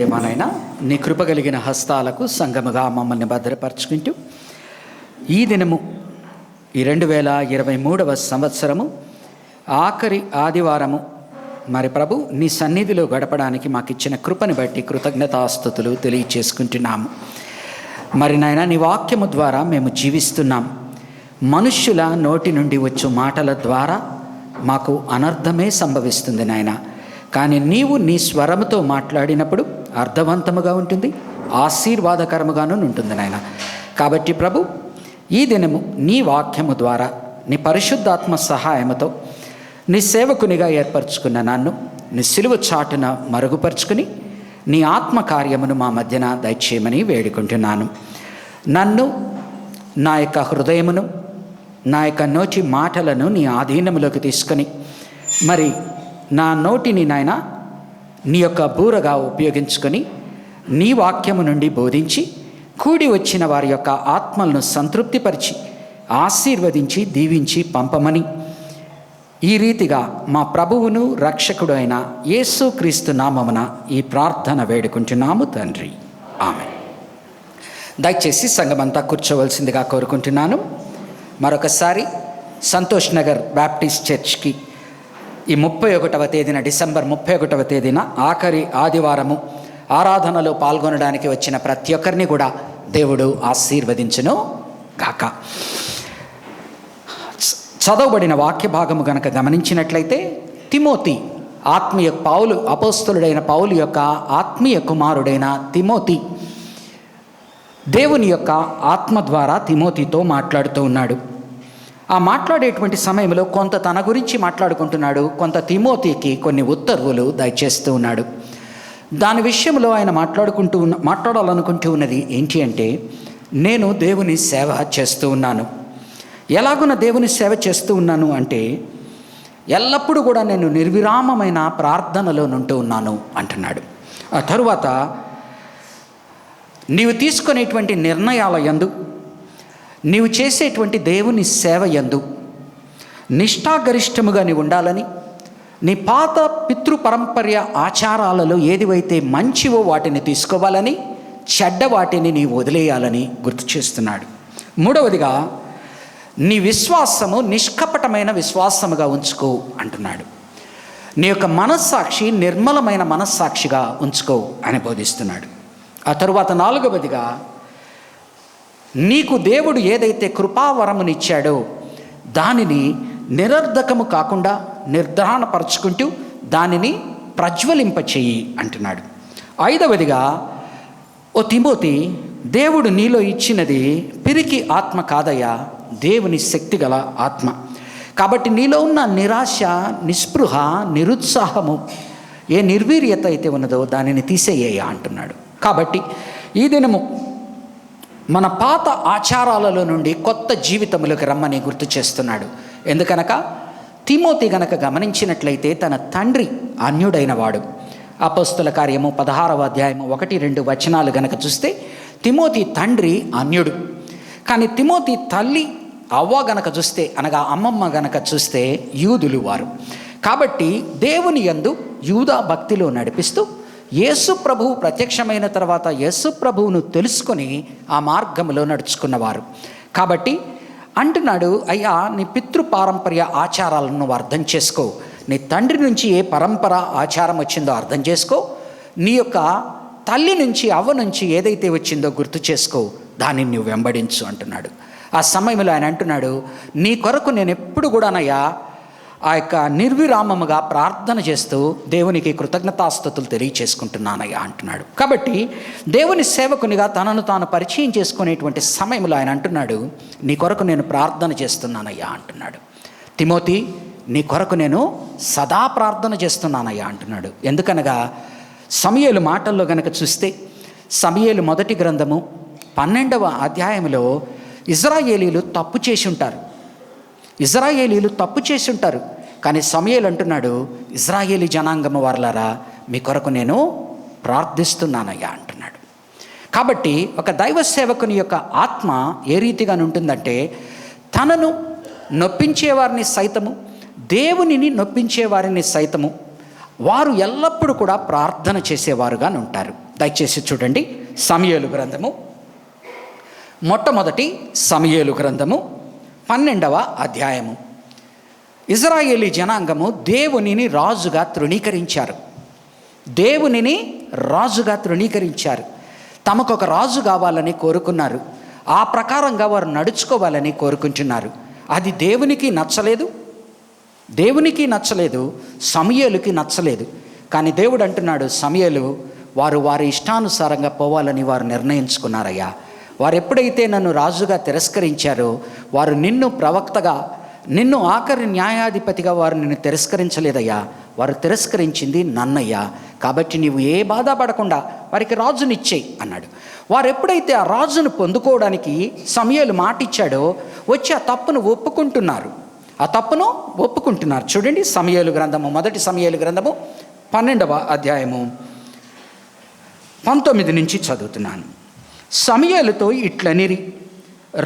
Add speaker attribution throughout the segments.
Speaker 1: ఏమానైనా నీ కృప కలిగిన హస్తాలకు సంగముగా మమ్మల్ని భద్రపరచుకుంటూ ఈ దినము ఈ 2023వ సంవత్సరము ఆఖరి ఆదివారము మరి ప్రభు నీ సన్నిధిలో గడపడానికి మాకు ఇచ్చిన కృపని బట్టి కృతజ్ఞతాస్తుతులు తెలియచేసుకుంటున్నాము. మరి నాయన నీ వాక్యము ద్వారా మేము జీవిస్తున్నాం. మనుష్యుల నోటి నుండి వచ్చు మాటల ద్వారా మాకు అనర్థమే సంభవిస్తుంది నాయన. కానీ నీవు నీ స్వరముతో మాట్లాడినప్పుడు అర్థవంతముగా ఉంటుంది, ఆశీర్వాదకరముగాను ఉంటుంది నాయన. కాబట్టి ప్రభు ఈ దినము నీ వాక్యము ద్వారా నీ పరిశుద్ధాత్మ సహాయముతో నీ సేవకునిగా ఏర్పరచుకున్న నన్ను నీ సిలువ చాటున మరుగుపరుచుకుని నీ ఆత్మకార్యమును మా మధ్యన దయచేయమని వేడుకుంటున్నాను. నన్ను, నా యొక్క హృదయమును, నా యొక్క నోటి మాటలను నీ ఆధీనములోకి తీసుకొని మరి నా నోటిని నాయన నీ యొక్క బూరగా ఉపయోగించుకొని నీ వాక్యము నుండి బోధించి కూడి వచ్చిన వారి యొక్క ఆత్మలను సంతృప్తిపరిచి ఆశీర్వదించి దీవించి పంపమని ఈ రీతిగా మా ప్రభువును రక్షకుడు అయిన యేసుక్రీస్తు నామమున ఈ ప్రార్థన వేడుకుంటున్నాము తండ్రి, ఆమేన్. దయచేసి సంఘమంతా కూర్చోవలసిందిగా కోరుకుంటున్నాను. మరొకసారి సంతోష్ నగర్ బ్యాప్టిస్ట్ చర్చ్కి ఈ 31వ తేదీన డిసెంబర్ 31వ తేదీన ఆఖరి ఆదివారము ఆరాధనలో పాల్గొనడానికి వచ్చిన ప్రతి ఒక్కరిని కూడా దేవుడు ఆశీర్వదించును గాక. చదవబడిన వాక్య భాగము గనక గమనించినట్లయితే తిమోతి ఆత్మీయ పౌలు అపోస్తలుడైన పౌలు యొక్క ఆత్మీయ కుమారుడైన తిమోతి దేవుని యొక్క ఆత్మ ద్వారా తిమోతితో మాట్లాడుతూ ఉన్నాడు. ఆ మాట్లాడేటువంటి సమయంలో కొంత తన గురించి మాట్లాడుకుంటున్నాడు, కొంత తిమోతికి కొన్ని ఉత్తర్వులు దయచేస్తూ ఉన్నాడు. దాని విషయంలో ఆయన మాట్లాడాలనుకుంటూ ఉన్నది ఏంటి అంటే, నేను దేవుని సేవ చేస్తూ ఉన్నాను. ఎలాగున దేవుని సేవ చేస్తూ ఉన్నాను అంటే, ఎల్లప్పుడూ కూడా నేను నిర్విరామమైన ప్రార్థనలో నుంటూ ఉన్నాను అంటున్నాడు. ఆ తరువాత నీవు తీసుకునేటువంటి నిర్ణయాల యందు, నీవు చేసేటువంటి దేవుని సేవ యందు నిష్ఠాగరిష్టముగా నీవు ఉండాలని, నీ పాత పితృపరంపర్య ఆచారాలలో ఏదివైతే మంచివో వాటిని తీసుకోవాలని, చెడ్డ వాటిని నీ వదిలేయాలని గుర్తు చేస్తున్నాడు. మూడవదిగా నీ విశ్వాసము నిష్కపటమైన విశ్వాసముగా ఉంచుకో అంటున్నాడు. నీ యొక్క మనస్సాక్షి నిర్మలమైన మనస్సాక్షిగా ఉంచుకో అని బోధిస్తున్నాడు. ఆ తరువాత నాలుగవదిగా నీకు దేవుడు ఏదైతే కృపావరమునిచ్చాడో దానిని నిరర్ధకము కాకుండా నిర్ధారణపరచుకుంటూ దానిని ప్రజ్వలింపచేయి అంటున్నాడు. ఐదవదిగా ఓ తిమోతి, దేవుడు నీలో ఇచ్చినది పిరికి ఆత్మ కాదయ్యా, దేవుని శక్తి గల ఆత్మ. కాబట్టి నీలో ఉన్న నిరాశ, నిస్పృహ, నిరుత్సాహము, ఏ నిర్వీర్యత అయితే ఉన్నదో దానిని తీసేయ్యా అంటున్నాడు. కాబట్టి ఈ దినము మన పాత ఆచారాలలో నుండి కొత్త జీవితములకు రమ్మని గుర్తు చేస్తున్నాడు. ఎందుకనగా తిమోతి గనక గమనించినట్లయితే తన తండ్రి అన్యుడైన వాడు. అపోస్తల కార్యము 16వ అధ్యాయము 1-2 వచనాలు గనక చూస్తే తిమోతి తండ్రి అన్యుడు. కానీ తిమోతి తల్లి అవ్వ గనక చూస్తే, అనగా అమ్మమ్మ గనక చూస్తే యూదులు వారు. కాబట్టి దేవుని యందు యూదా భక్తిలో నడిపిస్తూ యేసు ప్రభువు ప్రత్యక్షమైన తర్వాత యేసు ప్రభువును తెలుసుకొని ఆ మార్గంలో నడుచుకున్నవారు. కాబట్టి అంటున్నాడు, అయ్యా నీ పితృపారంపర్య ఆచారాలను నువ్వు అర్థం చేసుకో, నీ తండ్రి నుంచి ఏ పరంపర ఆచారం వచ్చిందో అర్థం చేసుకో, నీ యొక్క తల్లి నుంచి అవ్వ నుంచి ఏదైతే వచ్చిందో గుర్తు చేసుకో, దానిని నువ్వు వెంబడించు అంటున్నాడు. ఆ సమయంలో ఆయన అంటున్నాడు, నీ కొరకు నేను ఎప్పుడు కూడానయ్యా ఆ యొక్క నిర్విరామముగా ప్రార్థన చేస్తూ దేవునికి కృతజ్ఞతాస్తుతులు తెలియచేసుకుంటున్నానయ్యా అంటున్నాడు. కాబట్టి దేవుని సేవకునిగా తనను తాను పరిచయం చేసుకునేటువంటి సమయంలో ఆయన అంటున్నాడు, నీ కొరకు నేను ప్రార్థన చేస్తున్నానయ్యా అంటున్నాడు. తిమోతి, నీ కొరకు నేను సదా ప్రార్థన చేస్తున్నానయ్యా అంటున్నాడు. ఎందుకనగా సమూయేలు మాటల్లో గనక చూస్తే సమూయేలు మొదటి గ్రంథము 12వ అధ్యాయంలో ఇశ్రాయేలీలు తప్పు చేసి ఉంటారు. కానీ సమూయేలు అంటున్నాడు, ఇశ్రాయేలీ జనాంగము వారలారా, మీ కొరకు నేను ప్రార్థిస్తున్నానయ్యా అంటున్నాడు. కాబట్టి ఒక దైవ సేవకుని యొక్క ఆత్మ ఏ రీతిగా ఉంటుందంటే, తనను నొప్పించేవారిని సైతము, దేవునిని నొప్పించేవారిని సైతము వారు ఎల్లప్పుడూ కూడా ప్రార్థన చేసేవారుగా ఉంటారు. దయచేసి చూడండి. సమూయేలు గ్రంథము, మొట్టమొదటి సమూయేలు గ్రంథము 12వ అధ్యాయము. ఇజ్రాయేలీ జనాంగము దేవునిని రాజుగా తృణీకరించారు. దేవునిని రాజుగా తృణీకరించారు. తమకొక రాజు కావాలని కోరుకున్నారు. ఆ ప్రకారంగా వారు నడుచుకోవాలని కోరుకుంటున్నారు. అది దేవునికి నచ్చలేదు, దేవునికి నచ్చలేదు, సమూయేలుకి నచ్చలేదు. కానీ దేవుడు అంటున్నాడు, సమూయేలు, వారు వారి ఇష్టానుసారంగా పోవాలని వారు నిర్ణయించుకున్నారయ్యా. వారు ఎప్పుడైతే నన్ను రాజుగా తిరస్కరించారో, వారు నిన్ను ప్రవక్తగా, నిన్ను ఆఖరి న్యాయాధిపతిగా వారు నిన్ను తిరస్కరించలేదయ్యా, వారు తిరస్కరించింది నన్నయ్యా. కాబట్టి నీవు ఏ బాధపడకుండా వారికి రాజునిచ్చేయి అన్నాడు. వారు ఎప్పుడైతే ఆ రాజును పొందుకోవడానికి సమూయేలు మాటిచ్చాడో వచ్చి ఆ తప్పును ఒప్పుకుంటున్నారు. చూడండి, సమూయేలు గ్రంథము, మొదటి సమూయేలు గ్రంథము 12వ అధ్యాయము 19 నుంచి చదువుతున్నాను. సమూయేలుతో ఇట్లనిరి,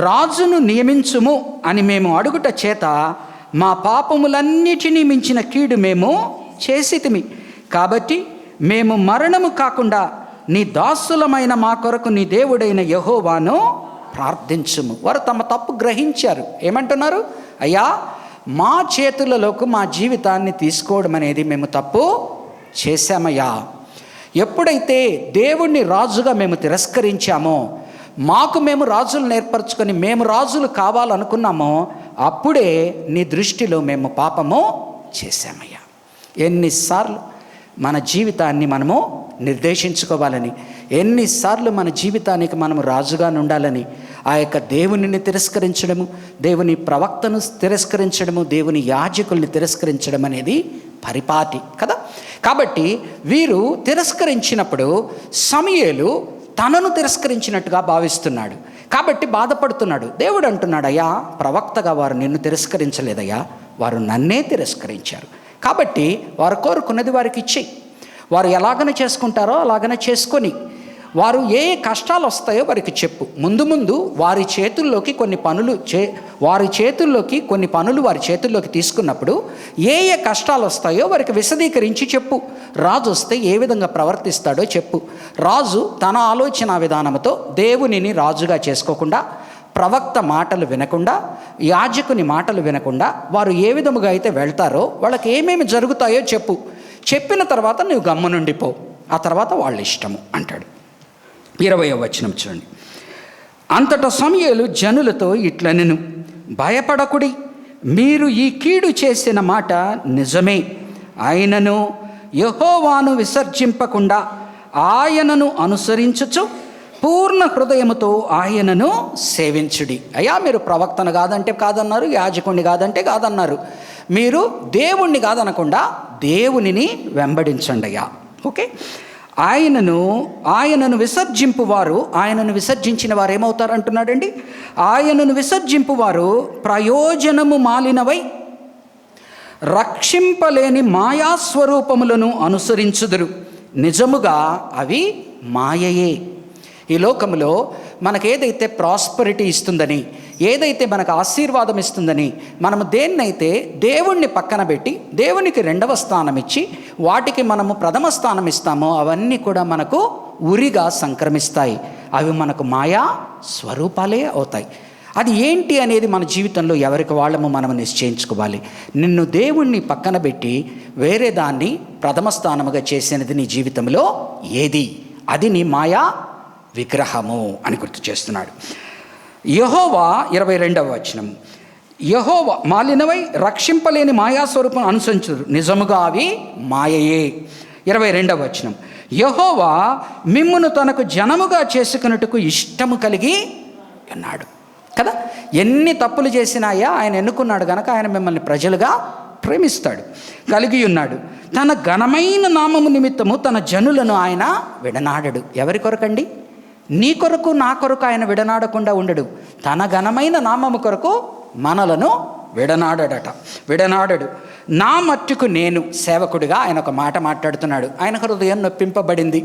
Speaker 1: రాజును నియమించుము అని మేము అడుగుట చేత మా పాపములన్నిటినీ మించిన కీడు మేము చేసితిమి. కాబట్టి మేము మరణము కాకుండా నీ దాసులమైన మా కొరకు నీ దేవుడైన యెహోవాను ప్రార్థించుము. వారు తమ తప్పు గ్రహించారు. ఏమంటున్నారు? అయ్యా, మా చేతులలోకి మా జీవితాన్ని తీసుకోవడం అనేది మేము తప్పు చేశామయ్యా. ఎప్పుడైతే దేవుణ్ణి రాజుగా మేము తిరస్కరించామో, మాకు మేము రాజులను ఏర్పరచుకొని మేము రాజులు కావాలనుకున్నామో, అప్పుడే నీ దృష్టిలో మేము పాపము చేశామయ్యా. ఎన్నిసార్లు మన జీవితాన్ని మనము నిర్దేశించుకోవాలని, ఎన్నిసార్లు మన జీవితానికి మనము రాజుగా ఉండాలని ఆ యొక్క దేవునిని తిరస్కరించడము, దేవుని ప్రవక్తను తిరస్కరించడము, దేవుని యాజకుల్ని తిరస్కరించడం అనేది పరిపాటి కదా. కాబట్టి వీరు తిరస్కరించినప్పుడు సమూయేలు తనను తిరస్కరించినట్టుగా భావిస్తున్నాడు. కాబట్టి బాధపడుతున్నాడు. దేవుడు అంటున్నాడు, అయ్యా, ప్రవక్తగా వారు నిన్ను తిరస్కరించలేదయ్యా, వారు నన్నే తిరస్కరించారు. కాబట్టి వారు కోరుకున్నది వారికి ఇచ్చేయి. వారు ఎలాగన చేసుకుంటారో అలాగనే చేసుకొని, వారు ఏ కష్టాలు వస్తాయో వారికి చెప్పు. ముందు వారి చేతుల్లోకి కొన్ని పనులు వారి చేతుల్లోకి తీసుకున్నప్పుడు ఏ కష్టాలు వస్తాయో వారికి విశదీకరించి చెప్పు. రాజు వస్తే ఏ విధంగా ప్రవర్తిస్తాడో చెప్పు. రాజు తన ఆలోచన విధానంతో దేవునిని రాజుగా చేసుకోకుండా, ప్రవక్త మాటలు వినకుండా, యాజకుని మాటలు వినకుండా వారు ఏ విధముగా అయితే వెళ్తారో వాళ్ళకి ఏమేమి జరుగుతాయో చెప్పు. చెప్పిన తర్వాత నువ్వు గమ్మునుండిపో, ఆ తర్వాత వాళ్ళ ఇష్టము అంటాడు. 20వ వచనం చూడండి. అంతటా సమూయేలు జనులతో ఇట్లనెను, భయపడకుడి, మీరు ఈ కీడు చేసిన మాట నిజమే. ఆయనను యెహోవాను విసర్జింపకుండా ఆయనను అనుసరించుచు పూర్ణ హృదయముతో ఆయనను సేవించుడి. అయ్యా, మీరు ప్రవక్తను కాదంటే కాదన్నారు, యాజకుడిని కాదంటే కాదన్నారు. మీరు దేవుణ్ణి కాదనకుండా దేవునిని వెంబడించండి అయ్యా. ఓకే. ఆయనను విసర్జింపువారు, ఆయనను విసర్జించిన వారు ఏమవుతారు అంటున్నాడండి. ఆయనను విసర్జింపువారు ప్రయోజనము మాలినవై రక్షింపలేని మాయాస్వరూపములను అనుసరించుదురు. నిజముగా అవి మాయయే. ఈ లోకంలో మనకు ఏదైతే ప్రాస్పరిటీ ఇస్తుందని, ఏదైతే మనకు ఆశీర్వాదం ఇస్తుందని మనము దేన్నైతే దేవుణ్ణి పక్కన పెట్టి దేవునికి 2వ స్థానం ఇచ్చి వాటికి మనము ప్రథమ స్థానం ఇస్తామో అవన్నీ కూడా మనకు ఉరిగా సంక్రమిస్తాయి. అవి మనకు మాయా స్వరూపాలే అవుతాయి. అది ఏంటి అనేది మన జీవితంలో ఎవరికి వాళ్ళము మనం నిశ్చయించుకోవాలి. నిన్ను దేవుణ్ణి పక్కన పెట్టి వేరే దాన్ని ప్రథమ స్థానముగా చేసినది నీ జీవితంలో ఏది? అది నీ మాయా విగ్రహము అని గుర్తు చేస్తున్నాడు. యెహోవా 22వ వచనం, యెహోవా మాలినవై రక్షింపలేని మాయాస్వరూపం అనుసరించురు, నిజముగా అవి మాయయే. 22వ వచనం, యెహోవా మిమ్మును తనకు జనముగా చేసుకున్నట్టుకు ఇష్టము కలిగి ఉన్నాడు కదా. ఎన్ని తప్పులు చేసినాయా ఆయన ఎన్నుకున్నాడు కనుక ఆయన మిమ్మల్ని ప్రజలుగా ప్రేమిస్తాడు, కలిగి ఉన్నాడు. తన ఘనమైన నామము నిమిత్తము తన జనులను ఆయన విడనాడడు. ఎవరి కొరకండి? నీ కొరకు, నా కొరకు ఆయన విడనాడకుండా ఉండడు. తన ఘనమైన నామము కొరకు మనలను విడనాడడు. నా మట్టుకు నేను సేవకుడిగా ఆయన ఒక మాట మాట్లాడుతున్నాడు. ఆయన హృదయం నొప్పింపబడింది,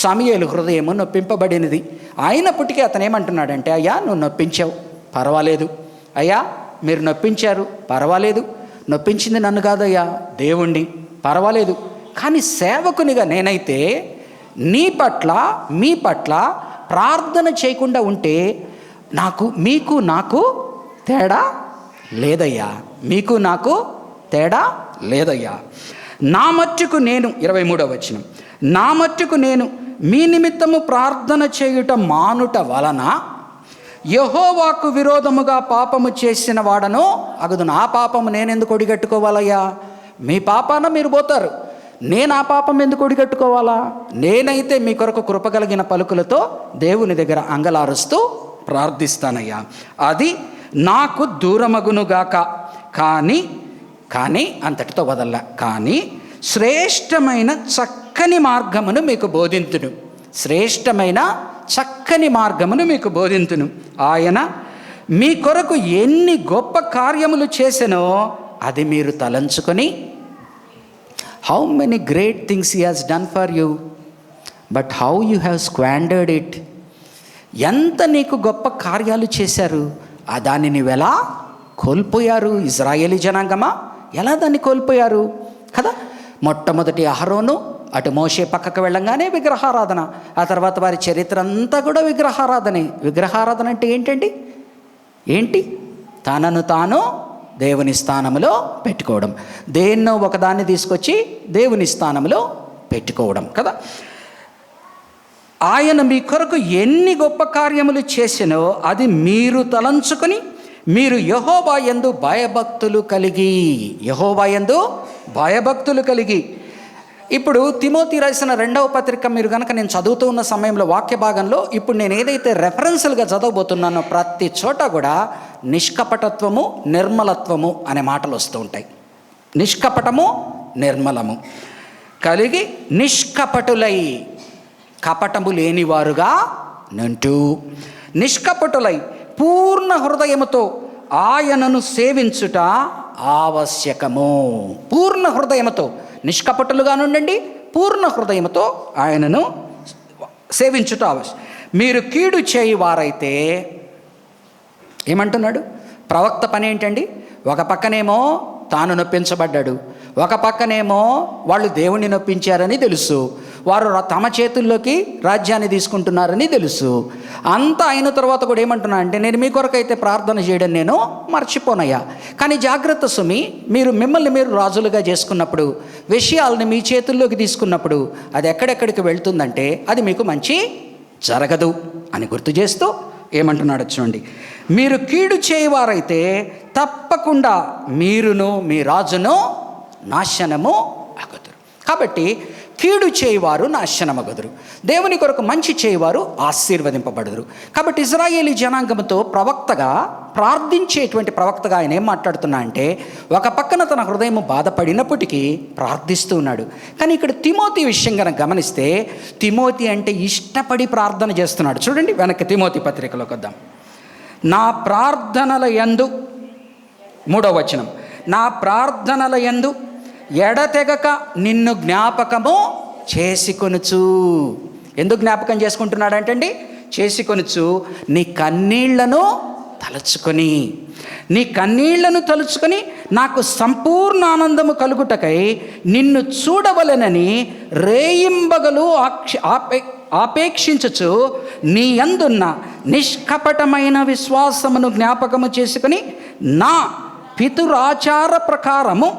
Speaker 1: సమూయేలు హృదయము నొప్పింపబడినది. అయినప్పటికీ అతను ఏమంటున్నాడంటే, అయ్యా, నువ్వు నొప్పించావు, పర్వాలేదు. అయ్యా, మీరు నొప్పించారు, పర్వాలేదు. నొప్పించింది నన్ను కాదయ్యా, దేవుణ్ణి, పర్వాలేదు. కానీ సేవకునిగా నేనైతే నీ పట్ల మీ పట్ల ప్రార్థన చేయకుండా ఉంటే మీకు నాకు తేడా లేదయ్యా, మీకు నాకు తేడా లేదయ్యా. నా మట్టుకు నేను 23వ వచనం, నా మట్టుకు నేను మీ నిమిత్తము ప్రార్థన చేయుట మానుట వలన యెహోవాకు విరోధముగా పాపము చేసిన వాడను అగుదును. ఆ పాపము నేనెందుకు ఒడిగట్టుకోవాలయ్యా? మీ పాపాన మీరు పోతారు, నేను ఆ పాపం ఎందుకు ఒడిగట్టుకోవాలా? నేనైతే మీ కొరకు కృపగలిగిన పలుకులతో దేవుని దగ్గర అంగలారుస్తూ ప్రార్థిస్తానయ్యా, అది నాకు దూరమగునుగాక. కానీ అంతటితో వదల్లా, కానీ శ్రేష్టమైన చక్కని మార్గమును మీకు బోధింతును, శ్రేష్టమైన చక్కని మార్గమును మీకు బోధింతును. ఆయన మీ కొరకు ఎన్ని గొప్ప కార్యములు చేసెనో అది మీరు తలంచుకొని, how many great things he has done for you, but how you have squandered it. ఎంత నీకు గొప్ప కార్యాలు చేశారు, ఆ దాన్ని నీవెలా కోల్పోయారు? ఇజ్రాయేలీ జనాంగమా, ఎలా దాన్ని కోల్పోయారు కదా? మొట్టమొదటి అహరోను, అటు మోషే పక్కకు వెళ్ళంగానే విగ్రహారాధన, ఆ తర్వాత వారి చరిత్ర అంతా కూడా విగ్రహారాధనే. విగ్రహారాధన అంటే ఏంటి? తనను తాను దేవుని స్థానంలో పెట్టుకోవడం, దేన్నో ఒకదాన్ని తీసుకొచ్చి దేవుని స్థానంలో పెట్టుకోవడం కదా. ఆయన మీ కొరకు ఎన్ని గొప్ప కార్యములు చేసినో అది మీరు తలంచుకొని, మీరు యెహోవా యందు భయభక్తులు కలిగి. ఇప్పుడు తిమోతి రాసిన 2వ పత్రిక మీరు కనుక నేను చదువుతూ ఉన్న సమయంలో వాక్య భాగంలో ఇప్పుడు నేను ఏదైతే రెఫరెన్సులుగా చదవబోతున్నానో ప్రతి చోట కూడా నిష్కపటత్వము, నిర్మలత్వము అనే మాటలు వస్తూ ఉంటాయి. నిష్కపటము, నిర్మలము కలిగి, నిష్కపటులై, కపటము లేనివారుగా నంటూ, నిష్కపటులై పూర్ణ హృదయముతో ఆయనను సేవించుట ఆవశ్యకము. పూర్ణ హృదయముతో, నిష్కపటులుగా నుండండి, పూర్ణ హృదయముతో ఆయనను సేవించుట ఆవశ్యకం. మీరు కీడు చేయి వారైతే, ఏమంటున్నాడు ప్రవక్త పని ఏంటండి? ఒక పక్కనేమో తాను నొప్పించబడ్డాడు, ఒక పక్కనేమో వాళ్ళు దేవుణ్ణి నొప్పించారని తెలుసు, వారు తమ చేతుల్లోకి రాజ్యాన్ని తీసుకుంటున్నారని తెలుసు. అంతా అయిన తర్వాత కూడా ఏమంటున్నా అంటే, నేను మీ కొరకైతే ప్రార్థన చేయడం నేను మర్చిపోనయ్యా, కానీ జాగ్రత్త సుమి, మిమ్మల్ని మీరు రాజులుగా చేసుకున్నప్పుడు, విషయాలని మీ చేతుల్లోకి తీసుకున్నప్పుడు అది ఎక్కడెక్కడికి వెళ్తుందంటే అది మీకు మంచి జరగదు అని గుర్తు చేస్తూ ఏమంటున్నాడు చూడండి, మీరు కీడు చేయవారైతే తప్పకుండా మీరును మీ రాజును నాశనము అగుదురు. కాబట్టి కీడు చేయవారు నాశనమగుదురు, దేవుని కొరకు మంచి చేయవారు ఆశీర్వదింపబడుదురు. కాబట్టి ఇజ్రాయేలీ జనాంగంతో ప్రవక్తగా, ప్రార్థించేటువంటి ప్రవక్తగా ఆయన ఏం మాట్లాడుతున్నా అంటే, ఒక పక్కన తన హృదయం బాధపడినప్పటికీ ప్రార్థిస్తూ ఉన్నాడు. కానీ ఇక్కడ తిమోతి విషయం కనుక గమనిస్తే, తిమోతి అంటే ఇష్టపడి ప్రార్థన చేస్తున్నాడు. చూడండి వెనక్కి తిమోతి పత్రికలోకి వద్దాం. నా ప్రార్థనల యందు, 3వ వచనం, నా ప్రార్థనల యందు ఎడతెగక నిన్ను జ్ఞాపకము చేసుకొనుచు. ఎందుకు జ్ఞాపకం చేసుకుంటున్నాడంటండి? చేసుకొనుచు, నీ కన్నీళ్లను తలుచుకొని నాకు సంపూర్ణ ఆనందము కలుగుటకై నిన్ను చూడవలెనని రేయింబగలు ఆపేక్షించుచు నీ యందున్న నిష్కపటమైన విశ్వాసమును జ్ఞాపకము చేసుకుని నా పితురాచార ప్రకారము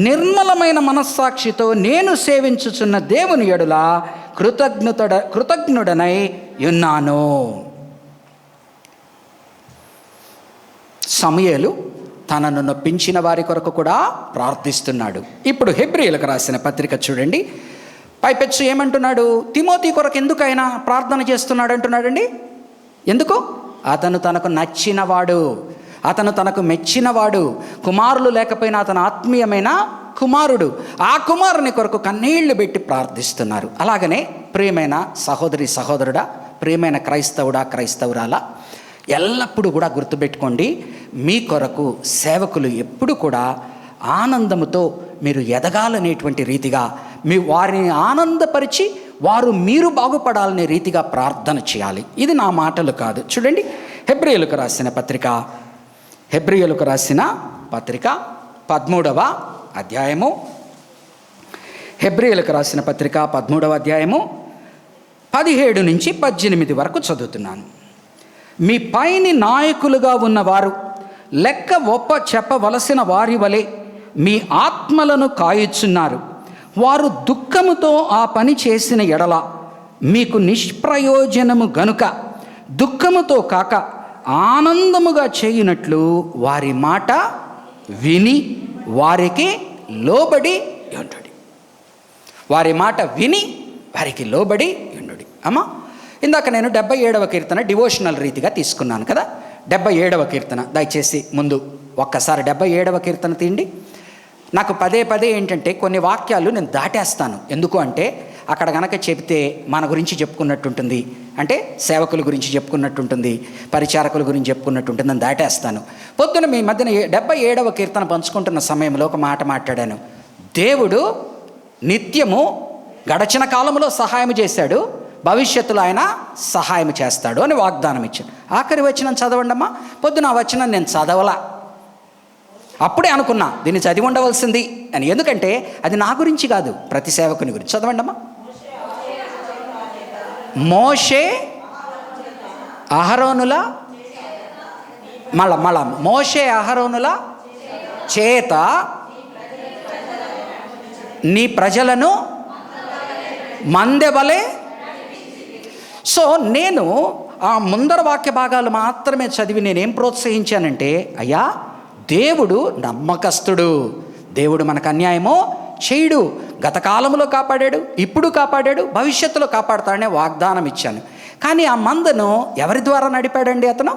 Speaker 1: నిర్మలమైన మనస్సాక్షితో నేను సేవించుచున్న దేవుని యెడల కృతజ్ఞుడనై ఉన్నాను. సమూయేలు తనను నొప్పించిన వారి కొరకు కూడా ప్రార్థిస్తున్నాడు. ఇప్పుడు హెబ్రీయులకు రాసిన పత్రిక చూడండి, పైపెచ్చు ఏమంటున్నాడు? తిమోతి కొరకు ఎందుకు ఆయన ప్రార్థన చేస్తున్నాడు అంటున్నాడండి. ఎందుకు? అతను తనకు నచ్చినవాడు, అతను తనకు మెచ్చినవాడు, కుమారులు లేకపోయినా అతను ఆత్మీయమైన కుమారుడు. ఆ కుమారుని కొరకు కన్నీళ్లు పెట్టి ప్రార్థిస్తున్నారు. అలాగనే ప్రియమైన సహోదరి సహోదరుడా, ప్రియమైన క్రైస్తవుడా క్రైస్తవురాలా, ఎల్లప్పుడూ కూడా గుర్తుపెట్టుకోండి, మీ కొరకు సేవకులు ఎప్పుడు కూడా ఆనందముతో మీరు ఎదగాలనేటువంటి రీతిగా, వారిని ఆనందపరిచి మీరు బాగుపడాలనే రీతిగా ప్రార్థన చేయాలి. ఇది నా మాటలు కాదు. చూడండి హెబ్రీయులకు రాసిన పత్రిక 13వ అధ్యాయము, హెబ్రీయులకు రాసిన పత్రిక 13వ అధ్యాయము 17 నుంచి 18 వరకు చదువుతున్నాను. మీ పైని నాయకులుగా ఉన్నవారు లెక్క ఒప్ప చెప్పవలసిన వారి వలె మీ ఆత్మలను కాయుచున్నారు. వారు దుఃఖముతో ఆ పని చేసిన ఎడల మీకు నిష్ప్రయోజనము గనుక దుఃఖముతో కాక ఆనందముగా చేయునట్లు వారి మాట విని వారికి లోబడి ఉండుడి. వారి మాట విని వారికి లోబడి ఉండుడి. అమ్మా, ఇందాక నేను 77వ కీర్తన డివోషనల్ రీతిగా తీసుకున్నాను కదా. 77వ కీర్తన దయచేసి ముందు ఒక్కసారి 77వ కీర్తన తీయండి. నాకు పదే పదే ఏంటంటే కొన్ని వాక్యాలు నేను దాటేస్తాను. ఎందుకు అంటే అక్కడ గనక చెబితే మన గురించి చెప్పుకున్నట్టుంటుంది, అంటే సేవకుల గురించి చెప్పుకున్నట్టుంటుంది, పరిచారకుల గురించి చెప్పుకున్నట్టుంటుంది అని దాటేస్తాను. పొద్దున మీ మధ్యన 77వ కీర్తన పంచుకుంటున్న సమయంలో ఒక మాట మాట్లాడాను. దేవుడు నిత్యము గడచిన కాలంలో సహాయం చేశాడు, భవిష్యత్తులో ఆయన సహాయం చేస్తాడు అని వాగ్దానం ఇచ్చాడు. ఆఖరి వచనం చదవండి అమ్మా. పొద్దున ఆ వచనం నేను చదవలా, అప్పుడే అనుకున్నా దీన్ని చదివి ఉండవలసింది అని. ఎందుకంటే అది నా గురించి కాదు, ప్రతి సేవకుని గురించి. చదవండి అమ్మా. మోషే అహరోనుల మళ్ళా మోషే అహరోనుల చేత నీ ప్రజలను మందెవలే. సో నేను ఆ ముందర వాక్య భాగాలు మాత్రమే చదివి నేనేం ప్రోత్సహించానంటే, అయ్యా దేవుడు నమ్మకస్తుడు, దేవుడు మనకు అన్యాయమో చేయడు, గత కాలంలో కాపాడాడు, ఇప్పుడు కాపాడాడు, భవిష్యత్తులో కాపాడుతాడనే వాగ్దానం ఇచ్చాను. కానీ ఆ మందను ఎవరి ద్వారా నడిపాడండి అతను?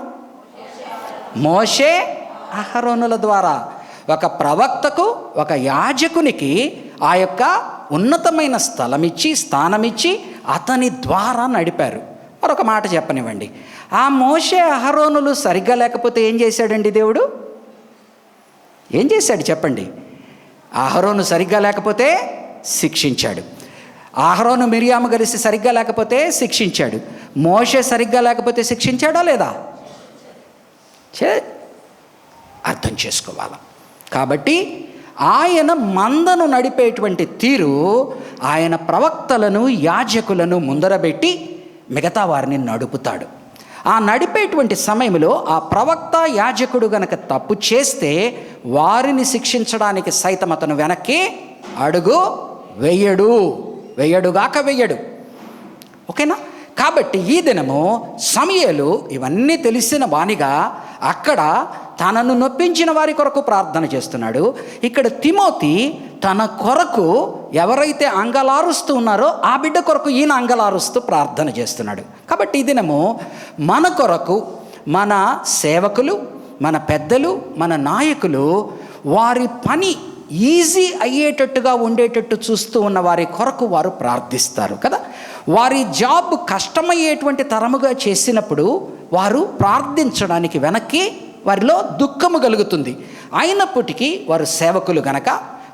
Speaker 1: మోషే అహరోనుల ద్వారా. ఒక ప్రవక్తకు, ఒక యాజకునికి ఆ యొక్క ఉన్నతమైన స్థానమిచ్చి అతని ద్వారా నడిపారు. మరొక మాట చెప్పనివ్వండి, ఆ మోషే అహరోనులు సరిగ్గా లేకపోతే ఏం చేశాడండి దేవుడు? ఏం చేశాడు చెప్పండి? అహరోను సరిగ్గా లేకపోతే శిక్షించాడు. అహరోను మిరియాము కలిసి సరిగ్గా లేకపోతే శిక్షించాడు. మోషే సరిగ్గా లేకపోతే శిక్షించాడా లేదా? అర్థం చేసుకోవాలి. కాబట్టి ఆయన మందను నడిపేటువంటి తీరు, ఆయన ప్రవక్తలను, యాజకులను ముందరబెట్టి మిగతా వారిని నడుపుతాడు. ఆ నడిపేటువంటి సమయంలో ఆ ప్రవక్త, యాజకుడు గనక తప్పు చేస్తే వారిని శిక్షించడానికి సైతం అతను వెనక్కి అడుగు వెయ్యడు. ఓకేనా? కాబట్టి ఈ దినము సమూయేలు ఇవన్నీ తెలిసిన వానిగా అక్కడ తనను నొప్పించిన వారి కొరకు ప్రార్థన చేస్తున్నాడు. ఇక్కడ తిమోతి తన కొరకు ఎవరైతే అంగలారుస్తూ ఉన్నారో ఆ బిడ్డ కొరకు ఈయన అంగలారుస్తూ ప్రార్థన చేస్తున్నాడు. కాబట్టి ఈ దినము మన కొరకు మన సేవకులు, మన పెద్దలు, మన నాయకులు వారి పని ఈజీ అయ్యేటట్టుగా ఉండేటట్టు చూస్తూ ఉన్న వారి కొరకు వారు ప్రార్థిస్తారు కదా. వారి జాబ్ కష్టమయ్యేటువంటి తరముగా చేసినప్పుడు వారు ప్రార్థించడానికి వెనక్కి వారిలో దుఃఖము కలుగుతుంది. అయినప్పటికీ వారు సేవకులు గనక,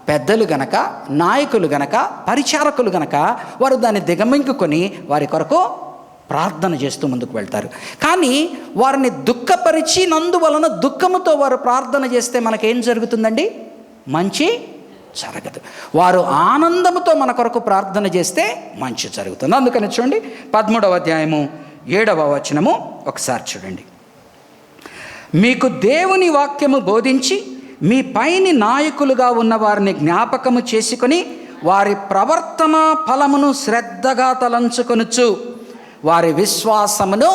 Speaker 1: పెద్దలు గనక, నాయకులు గనక, పరిచారకులు గనక వారు దాన్ని దిగమింగుకొని వారి కొరకు ప్రార్థన చేస్తూ ముందుకు వెళ్తారు. కానీ వారిని దుఃఖపరిచినందువలన దుఃఖముతో వారు ప్రార్థన చేస్తే మనకేం జరుగుతుందండి? మంచి జరగదు. వారు ఆనందముతో మన కొరకు ప్రార్థన చేస్తే మంచి జరుగుతుంది. అందుకని చూడండి 13వ అధ్యాయము 7వ వచనము ఒకసారి చూడండి. మీకు దేవుని వాక్యము బోధించి మీ పైని నాయకులుగా ఉన్న వారిని జ్ఞాపకము చేసుకొని వారి ప్రవర్తన ఫలమును శ్రద్ధగా తలంచుకొనుచు వారి విశ్వాసమును.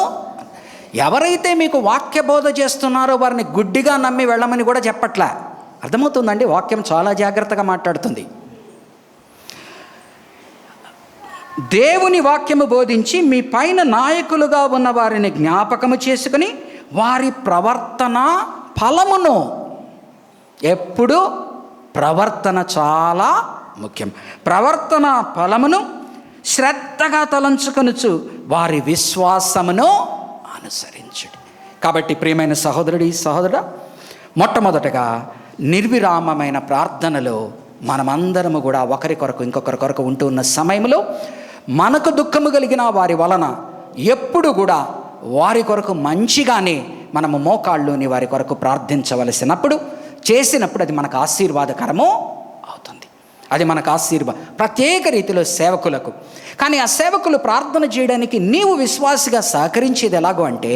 Speaker 1: ఎవరైతే మీకు వాక్య బోధ చేస్తున్నారో వారిని గుడ్డిగా నమ్మి వెళ్ళమని కూడా చెప్పట్లే. అర్థమవుతుందండి? వాక్యం చాలా జాగ్రత్తగా మాట్లాడుతుంది. దేవుని వాక్యము బోధించి మీ పైన నాయకులుగా ఉన్న వారిని జ్ఞాపకము చేసుకుని వారి ప్రవర్తన ఫలమును. ఎప్పుడు ప్రవర్తన చాలా ముఖ్యం. ప్రవర్తన ఫలమును శ్రద్ధగా తలంచుకొనుచు వారి విశ్వాసమును అనుసరించుడి. కాబట్టి ప్రియమైన సహోదరుడా, మొట్టమొదటగా నిర్విరామమైన ప్రార్థనలో మనమందరము కూడా ఒకరి కొరకు ఇంకొకరి కొరకు ఉంటూ ఉన్న సమయంలో మనకు దుఃఖము కలిగిన వారి వలన ఎప్పుడు కూడా వారి కొరకు మంచిగానే మనము మోకాళ్ళుని వారి కొరకు ప్రార్థించవలసినప్పుడు చేసినప్పుడు అది మనకు ఆశీర్వాదకరము అవుతుంది. అది మనకు ప్రత్యేక రీతిలో సేవకులకు. కానీ ఆ సేవకులు ప్రార్థన చేయడానికి నీవు విశ్వాసిగా సహకరించేది ఎలాగో అంటే,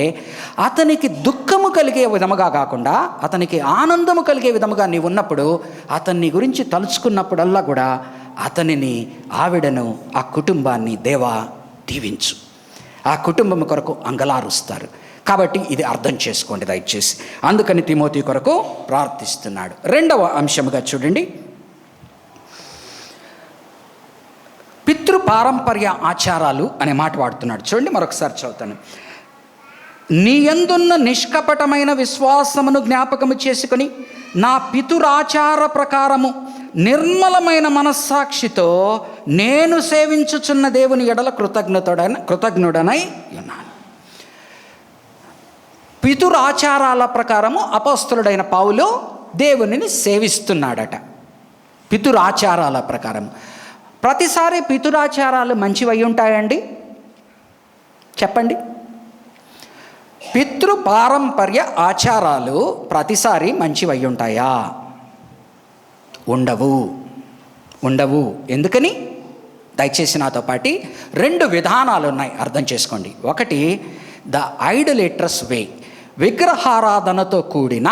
Speaker 1: అతనికి దుఃఖము కలిగే విధముగా కాకుండా అతనికి ఆనందము కలిగే విధముగా నీవు ఉన్నప్పుడు, అతన్ని గురించి తలుచుకున్నప్పుడల్లా కూడా అతనిని, ఆవిడను, ఆ కుటుంబాన్ని దేవా దీవించు. ఆ కుటుంబం కొరకు అంగలారుస్తారు. కాబట్టి ఇది అర్థం చేసుకోండి దయచేసి. అందుకని తిమోతి కొరకు ప్రార్థిస్తున్నాడు. రెండవ అంశముగా చూడండి, పితృపారంపర్య ఆచారాలు అనే మాట వాడుతున్నాడు. చూడండి, మరొకసారి చదువుతాను. నీ యందున్న నిష్కపటమైన విశ్వాసమును జ్ఞాపకము చేసుకొని నా పితురాచార ప్రకారము నిర్మలమైన మనస్సాక్షితో నేను సేవించుచున్న దేవుని ఎడల కృతజ్ఞుడనై ఉన్నాను. పితురాచారాల ప్రకారము అపోస్తలుడైన పౌలు దేవునిని సేవిస్తున్నాడట. పితురాచారాల ప్రకారం. ప్రతిసారి పితురాచారాలు మంచివై ఉంటాయండి? చెప్పండి. పితృపారంపర్య ఆచారాలు ప్రతిసారి మంచివై ఉంటాయా? ఉండవు. ఎందుకని? దయచేసి నాతో పాటు 2 విధానాలు ఉన్నాయి, అర్థం చేసుకోండి. ఒకటి, ద ఐడలేట్రస్ వే, విగ్రహారాధనతో కూడిన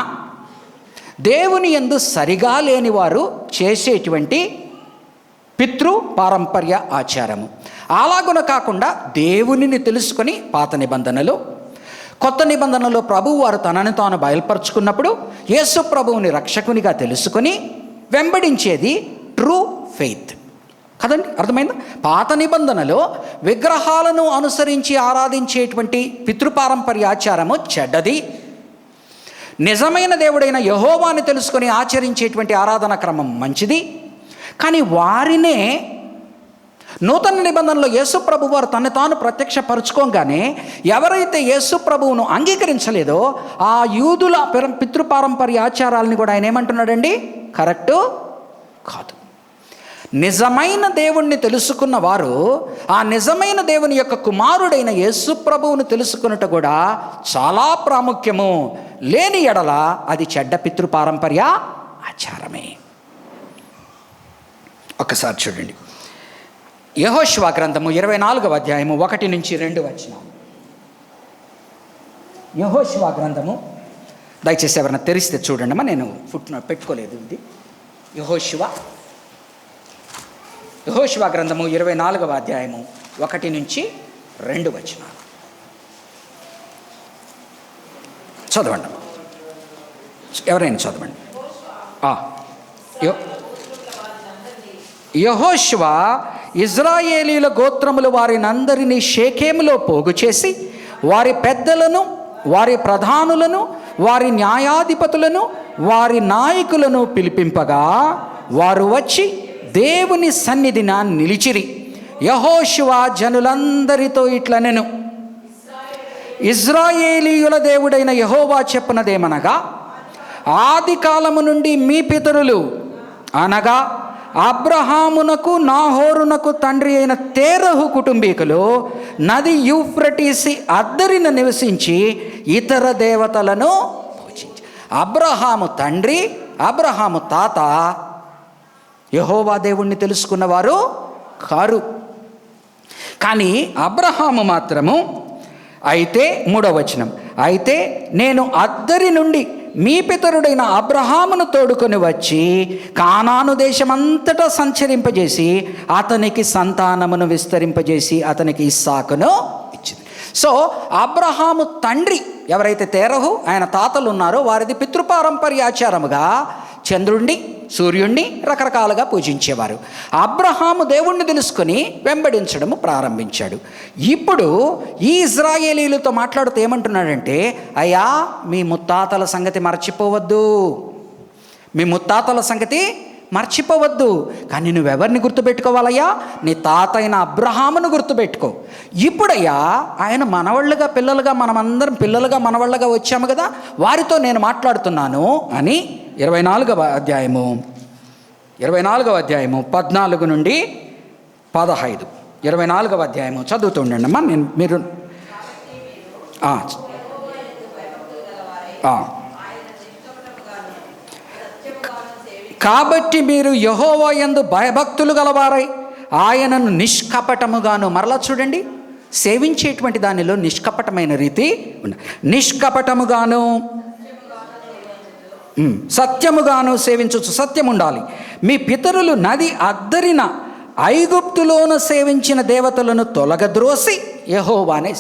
Speaker 1: దేవుని యందు సరిగా లేని వారు చేసేటువంటి పితృ పారంపర్య ఆచారము. అలాగున కాకుండా దేవునిని తెలుసుకొని పాత నిబంధనలు, కొత్త నిబంధనలో ప్రభువు వారు తనని తాను బయలుపరుచుకున్నప్పుడు యేసు ప్రభువుని రక్షకునిగా తెలుసుకొని వెంబడించేది ట్రూ ఫెయిత్ కదండి. అర్థమైందా? పాత నిబంధనలో విగ్రహాలను అనుసరించి ఆరాధించేటువంటి పితృపారంపర్య ఆచారము చెడ్డది. నిజమైన దేవుడైన యెహోవాని తెలుసుకొని ఆచరించేటువంటి ఆరాధన క్రమం మంచిది. కానీ వారినే నూతన నిబంధనలో యేసు ప్రభు వారు తను తాను ప్రత్యక్షపరుచుకోగానే ఎవరైతే యేసు ప్రభువును అంగీకరించలేదో ఆ యూదుల పితృపారంపర్య ఆచారాలని కూడా ఆయన ఏమంటున్నాడండి? కరెక్టు కాదు. నిజమైన దేవుణ్ణి తెలుసుకున్న వారు ఆ నిజమైన దేవుని యొక్క కుమారుడైన యేసు ప్రభువును తెలుసుకున్నట్టు కూడా చాలా ప్రాముఖ్యము. లేని ఎడల అది చెడ్డ పితృపారంపర్య ఆచారమే. ఒక్కసారి చూడండి, యెహోషువ గ్రంథము 24వ అధ్యాయము 1-2 వచనాలు. యెహోషువ గ్రంథము, దయచేసి ఎవరైనా తెరిస్తే చూడండి అమ్మా, నేను పెట్టుకోలేదు ఇది. యెహోషువ గ్రంథము 24వ అధ్యాయము 1-2 వచనాలు చదవండి. ఎవరైనా చదవండి. యెహోషువ ఇజ్రాయేలీల గోత్రములు వారినందరినీ షేకెములో పోగు చేసి వారి పెద్దలను, వారి ప్రధానులను, వారి న్యాయాధిపతులను, వారి నాయకులను పిలిపింపగా వారు వచ్చి దేవుని సన్నిధిన నిలిచిరి. యెహోషువ జనులందరితో ఇట్లనెను, ఇజ్రాయేలీయుల దేవుడైన యెహోవా చెప్పునదేమనగా, ఆది కాలము నుండి మీ పితరులు అనగా అబ్రహామునకు నాహోరునకు తండ్రి అయిన తేరహు కుటుంబీకులు నది యూఫ్రటీసి అద్దరిన నివసించి ఇతర దేవతలను పూజించి. అబ్రహాము తండ్రి, అబ్రహాము తాత యెహోవా దేవుణ్ణి తెలుసుకున్నవారు కారు. కానీ అబ్రహాము మాత్రము, అయితే 3వ వచనం, అయితే నేను అద్దరి నుండి మీ పితరుడైన అబ్రహామును తోడుకొని వచ్చి కానాను దేశమంతటా సంచరింపజేసి అతనికి సంతానమును విస్తరింపజేసి అతనికి ఇస్సాకును ఇచ్చింది. సో అబ్రహాము తండ్రి ఎవరైతే తేరహు ఆయన తాతలు ఉన్నారో వారిది పితృపారంపర్య ఆచారముగా చంద్రుణ్ణి, సూర్యుణ్ణి రకరకాలుగా పూజించేవారు. అబ్రహాము దేవుణ్ణి తెలుసుకొని వెంబడించడము ప్రారంభించాడు. ఇప్పుడు ఈ ఇజ్రాయేలీలతో మాట్లాడుతూ ఏమంటున్నాడంటే, అయ్యా మీ ముత్తాతల సంగతి మర్చిపోవద్దు, మీ ముత్తాతల సంగతి మర్చిపోవద్దు. కానీ నువ్వెవరిని గుర్తుపెట్టుకోవాలయ్యా? నీ తాత అయిన అబ్రహామును గుర్తుపెట్టుకో. ఇప్పుడయ్యా ఆయన మనవాళ్ళుగా, పిల్లలుగా, మనమందరం పిల్లలుగా మనవాళ్ళగా వచ్చాము కదా, వారితో నేను మాట్లాడుతున్నాను అని 24వ అధ్యాయము 14-15 24వ అధ్యాయము చదువుతుండండి అమ్మా. మీరు కాబట్టి మీరు యెహోవా యందు భయభక్తులు గలవారై ఆయనను నిష్కపటముగాను, మరలా చూడండి, సేవించేటువంటి దానిలో నిష్కపటమైన రీతి ఉన్న, నిష్కపటముగాను సత్యముగాను సేవించవచ్చు. సత్యం ఉండాలి. మీ పితరులు నది అద్దరిన ఐగుప్తులోను సేవించిన దేవతలను తొలగద్రోసి యెహోవానే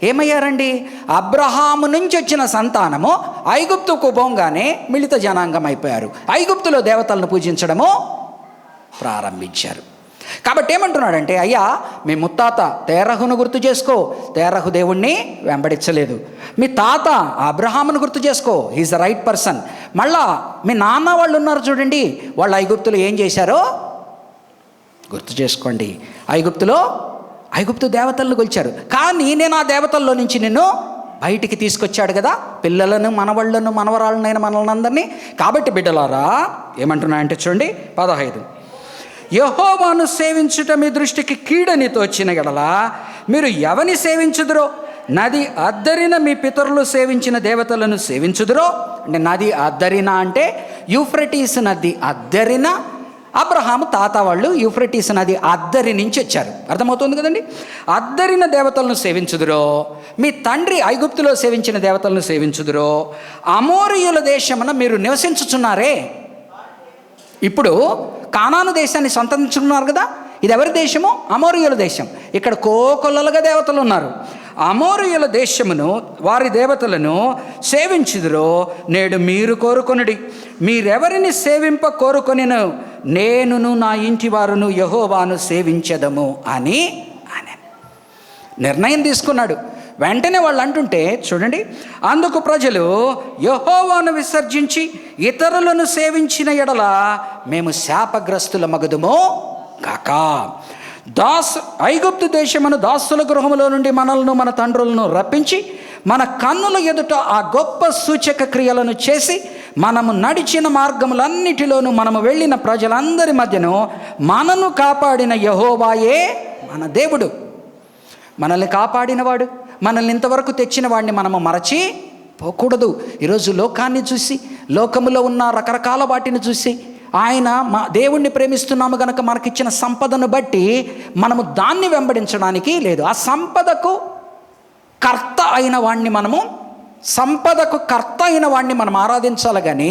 Speaker 1: ఏమయ్యారండి? అబ్రహాము నుంచి వచ్చిన సంతానము ఐగుప్తుకు పోగానే మిళిత జనాంగం అయిపోయారు. ఐగుప్తులో దేవతలను పూజించడము ప్రారంభించారు. కాబట్టి ఏమంటున్నాడంటే, అయ్యా మీ ముత్తాత తేరహును గుర్తు చేసుకో, తేరహు దేవుణ్ణి వెంబడించలేదు. మీ తాత అబ్రహామును గుర్తు చేసుకో, హీజ్ ద రైట్ పర్సన్. మళ్ళా మీ నాన్న వాళ్ళు ఉన్నారు చూడండి, వాళ్ళు ఐగుప్తులు ఏం చేశారో గుర్తు చేసుకోండి. ఐగుప్తు దేవతలను కొలిచారు. కానీ నేను ఆ దేవతల్లో నుంచి నిన్ను బయటికి తీసుకొచ్చాడు కదా, పిల్లలను, మనవళ్ళను, మనవరాళ్ళనైనా మనల్ని అందరినీ. కాబట్టి బిడ్డలారా ఏమంటున్నా అంటే చూడండి 15, యెహోవాను సేవించుట మీ దృష్టికి కీడని తోచిన ఎడల మీరు ఎవని సేవించుదురో, నది అద్దరిన మీ పితరులు సేవించిన దేవతలను సేవించుదురో. అంటే నది అద్దరిన అంటే యూఫ్రటీస్ నది అద్దరిన, అబ్రహాము తాత వాళ్ళు యూఫ్రటీస్ నది అద్దరి నుంచి వచ్చారు. అర్థమవుతుంది కదండి. అద్దరిన దేవతలను సేవించుదురో, మీ తండ్రి ఐగుప్తులో సేవించిన దేవతలను సేవించుదురో, అమోరీయుల దేశమున మీరు నివసించుచున్నారే. ఇప్పుడు కానాను దేశాన్ని సొంతించుకున్నారు కదా, ఇది ఎవరి దేశము? అమోరీయుల దేశం. ఇక్కడ కోకొల్లలుగా దేవతలు ఉన్నారు. అమోరీయుల దేశమును వారి దేవతలను సేవించుదురో నేడు మీరు కోరుకొనుడి. మీరెవరిని సేవింప కోరుకొనిను నేనును నా ఇంటి వారును యెహోవాను సేవించెదము అని నిర్ణయం తీసుకున్నాడు. వెంటనే వాళ్ళు అంటుంటే చూడండి, అందుకు ప్రజలు యెహోవాను విసర్జించి ఇతరులను సేవించిన ఎడల మేము శాపగ్రస్తుల మగుదుమో కాక. ఐగుప్తు దేశమును దాసుల గృహములో నుండి మనలను మన తండ్రులను రప్పించి మన కన్నుల ఎదుట ఆ గొప్ప సూచక క్రియలను చేసి మనము నడిచిన మార్గములన్నిటిలోనూ మనము వెళ్ళిన ప్రజలందరి మధ్యను మనను కాపాడిన యెహోవాయే మన దేవుడు. మనల్ని కాపాడినవాడు, మనల్ని ఇంతవరకు తెచ్చిన వాడిని మనము మరచి పోకూడదు. ఈరోజు లోకాన్ని చూసి, లోకములో ఉన్న రకరకాల వాటిని చూసి ఆయన మా దేవుణ్ణి ప్రేమిస్తున్నాము కనుక మనకిచ్చిన సంపదను బట్టి మనము దాన్ని వెంబడించడానికి లేదు. ఆ సంపదకు కర్త అయిన వాణ్ణి మనం ఆరాధించాలి. కానీ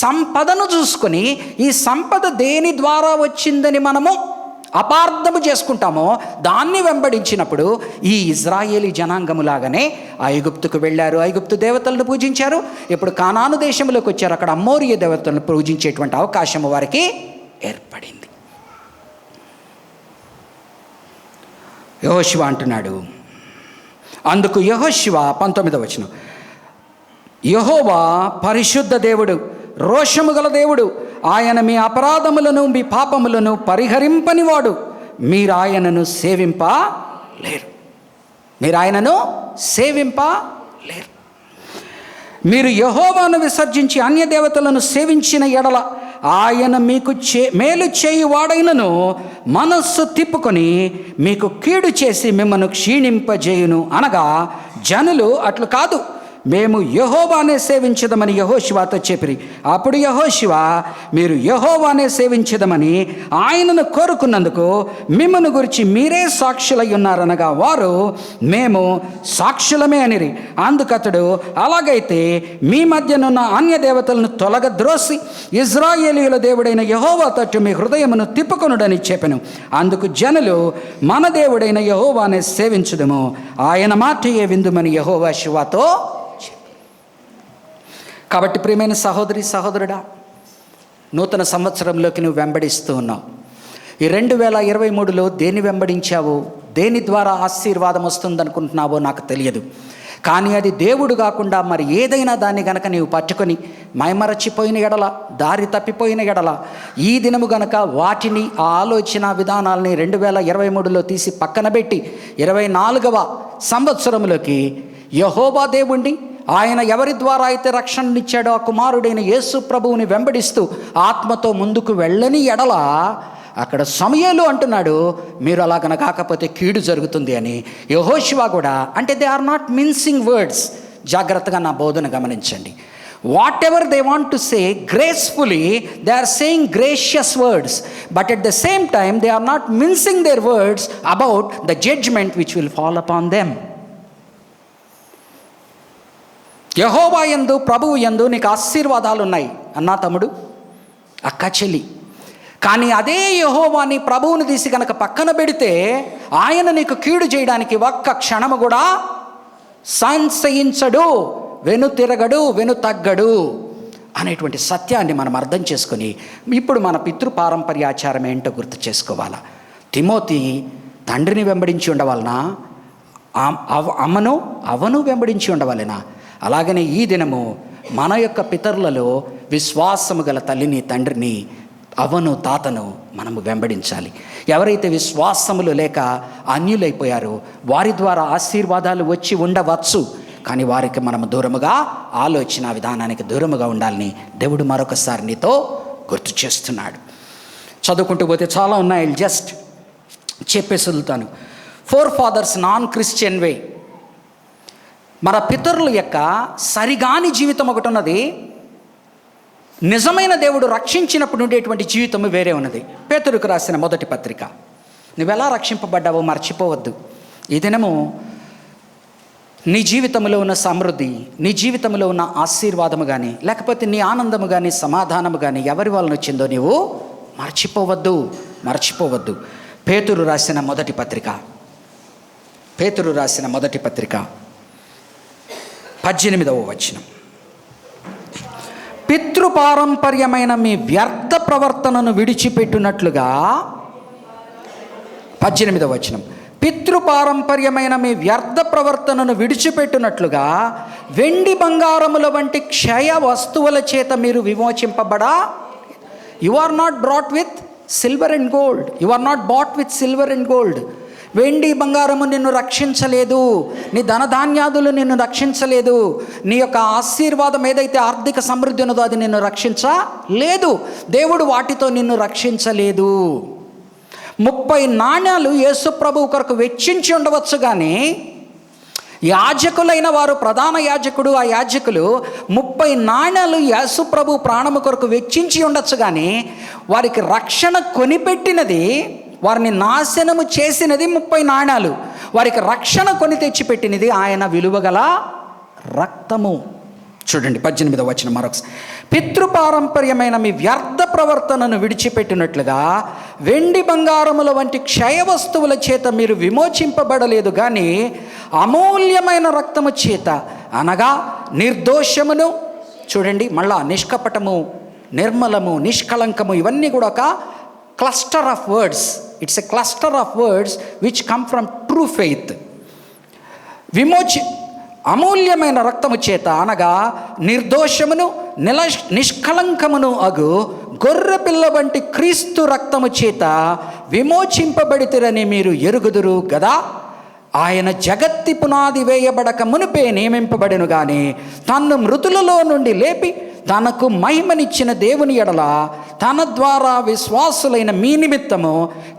Speaker 1: సంపదను చూసుకొని ఈ సంపద దేని ద్వారా వచ్చిందని మనము అపార్థము చేసుకుంటామో దాన్ని వెంబడించినప్పుడు ఈ ఇజ్రాయేలీ జనాంగములాగానే ఐగుప్తుకు వెళ్ళారు, ఐగుప్తు దేవతలను పూజించారు. ఇప్పుడు కానాను దేశంలోకి వచ్చారు, అక్కడ అమోరీయ దేవతలను పూజించేటువంటి అవకాశం వారికి ఏర్పడింది. యెహోషువ అంటున్నాడు, అందుకు యెహోషువ 19వ వచనం, యెహోవా పరిశుద్ధ దేవుడు, రోషము గల దేవుడు, ఆయన మీ అపరాధములను మీ పాపములను పరిహరింపనివాడు. మీరు ఆయనను సేవింపలేరు. మీరు యెహోవాను విసర్జించి అన్య దేవతలను సేవించిన ఎడల ఆయన మీకు మేలు చేయువాడైనను మనస్సు తిప్పుకొని మీకు కీడు చేసి మిమ్మల్ని క్షీణింపజేయును అనగా జనులు అట్లు కాదు, మేము యెహోవానే సేవించదమని యెహోషువతో చెప్పిరి. అప్పుడు యెహోషువ మీరు యెహోవానే సేవించదమని ఆయనను కోరుకున్నందుకు మిమ్మల్ని గురించి మీరే సాక్షులై ఉన్నారనగా వారు మేము సాక్షులమే అనిరి. అందుకతడు అలాగైతే మీ మధ్యనున్న అన్య దేవతలను తొలగద్రోసి ఇజ్రాయేలీయుల దేవుడైన యెహోవా తట్టు మీ హృదయమును తిప్పుకొనుడని చెప్పెను. అందుకు జనులు మన దేవుడైన యెహోవానే సేవించుదము, ఆయన మాటయే విందుమని యెహోషువతో. కాబట్టి ప్రియమైన సహోదరి సహోదరుడా, నూతన సంవత్సరంలోకి నువ్వు వెంబడిస్తూ ఉన్నావు. ఈ 2023లో దేన్ని వెంబడించావో, దేని ద్వారా ఆశీర్వాదం వస్తుందనుకుంటున్నావో నాకు తెలియదు. కానీ అది దేవుడు కాకుండా మరి ఏదైనా దాన్ని గనక నీవు పట్టుకొని మైమరచిపోయిన ఎడల, దారి తప్పిపోయిన ఎడల, ఈ దినము గనక వాటిని, ఆ ఆలోచన విధానాలని 2023లో తీసి పక్కన పెట్టి 24వ సంవత్సరంలోకి యెహోవా దేవుణ్ణి, ఆయన ఎవరి ద్వారా అయితే రక్షణనిచ్చాడో ఆ కుమారుడైన యేసు ప్రభువుని వెంబడిస్తూ ఆత్మతో ముందుకు వెళ్ళని ఎడల, అక్కడ సమూయేలు అంటున్నాడు మీరు అలాగన కాకపోతే కీడు జరుగుతుంది అని. యెహోషువ కూడా, అంటే they are not mincing words. జాగ్రత్తగా నా బోధన గమనించండి. Whatever they want to say gracefully, they are saying gracious words, but at the same time they are not mincing their words about the judgment which will fall upon them. యెహోవా యందు, ప్రభువు యందు నీకు ఆశీర్వాదాలు ఉన్నాయి అన్నా తమ్ముడు, అక్క చెల్లి. కానీ అదే యెహోవాని, ప్రభువుని తీసి కనుక పక్కన పెడితే ఆయన నీకు కీడు చేయడానికి ఒక్క క్షణము కూడా సంశయించడు, వెనుతిరగడు, వెనుతగ్గడు అనేటువంటి సత్యాన్ని మనం అర్థం చేసుకొని ఇప్పుడు మన పితృపారంపర్యాచారం ఏంటో గుర్తు చేసుకోవాలా. తిమోతి తండ్రిని వెంబడించి ఉండవాలనా, అవను వెంబడించి ఉండవాలనా? అలాగనే ఈ దినము మన యొక్క పితరులలో విశ్వాసము గల తల్లిని, తండ్రిని, అవను, తాతను మనము వెంబడించాలి. ఎవరైతే విశ్వాసములు లేక అన్యులైపోయారో వారి ద్వారా ఆశీర్వాదాలు వచ్చి ఉండవచ్చు, కానీ వారికి మనము దూరముగా, ఆలోచన విధానానికి దూరముగా ఉండాలని దేవుడు మరొకసారి నీతో గుర్తు చేస్తున్నాడు. చదువుకుంటూ పోతే చాలా ఉన్నాయి, జస్ట్ చెప్పేసి వదులుతాను. ఫోర్ ఫాదర్స్ నాన్ క్రిస్టియన్ వే, మన పితరుల యొక్క సరిగాని జీవితం ఒకటి ఉన్నది, నిజమైన దేవుడు రక్షించినప్పుడు ఉండేటువంటి జీవితం వేరే ఉన్నది. పేతురుకు రాసిన మొదటి పత్రిక. నువ్వెలా రక్షింపబడ్డావో మర్చిపోవద్దు. ఈ దినము నీ జీవితంలో ఉన్న సమృద్ధి, నీ జీవితంలో ఉన్న ఆశీర్వాదము కానీ, లేకపోతే నీ ఆనందము కానీ, సమాధానము కానీ ఎవరి వలన వచ్చిందో నీవు మర్చిపోవద్దు. పేతురు రాసిన మొదటి పత్రిక 18వ వచనం. పితృపారంపర్యమైన మీ వ్యర్థ ప్రవర్తనను విడిచిపెట్టినట్లుగా, 18వ వచనం, పితృపారంపర్యమైన మీ వ్యర్థ ప్రవర్తనను విడిచిపెట్టినట్లుగా వెండి బంగారముల వంటి క్షయ వస్తువుల చేత మీరు విమోచింపబడా. You are not brought with silver and gold, you are not bought with silver and gold. వెండి బంగారము నిన్ను రక్షించలేదు, నీ ధనధాన్యాదులు నిన్ను రక్షించలేదు, నీ యొక్క ఆశీర్వాదం ఏదైతే ఆర్థిక సమృద్ధి ఉన్నదో అది నిన్ను రక్షించలేదు. దేవుడు వాటితో నిన్ను రక్షించలేదు. 30 నాణ్యాలు యేసు ప్రభువు కొరకు వెచ్చించి ఉండవచ్చు, కానీ యాజకులైన వారు, ప్రధాన యాజకుడు, ఆ యాజకులు 30 నాణ్యాలు యేసు ప్రభు ప్రాణము కొరకు వెచ్చించి ఉండొచ్చు, కానీ వారికి రక్షణ కొనిపెట్టినది, వారిని నాశనము చేసినది 30 నాణ్యాలు. వారికి రక్షణ కొని తెచ్చిపెట్టినది ఆయన విలువగల రక్తము. చూడండి 18వ వచనం మరొకసారి. పితృపారంపర్యమైన మీ వ్యర్థ ప్రవర్తనను విడిచిపెట్టినట్లుగా వెండి బంగారముల వంటి క్షయ వస్తువుల చేత మీరు విమోచింపబడలేదు, కానీ అమూల్యమైన రక్తము చేత, అనగా నిర్దోషమును, చూడండి మళ్ళా నిష్కపటము, నిర్మలము, నిష్కళంకము, ఇవన్నీ కూడా ఒక cluster of words. It's a cluster of words which come from true faith. అమూల్యమైన రక్తము చేత, అనగా నిర్దోషమును, నిష్కళంకమును అగు గొర్రెపిల్ల వంటి క్రీస్తు రక్తము చేత విమోచింపబడితిరని మీరు ఎరుగుదురు గదా. ఆయన జగత్తి పునాది వేయబడక మునిపే నియమింపబడెను, గాని తన్ను మృతులలో నుండి లేపి తనకు మహిమనిచ్చిన దేవుని ఎడల తన ద్వారా విశ్వాసులైన మీ నిమిత్తము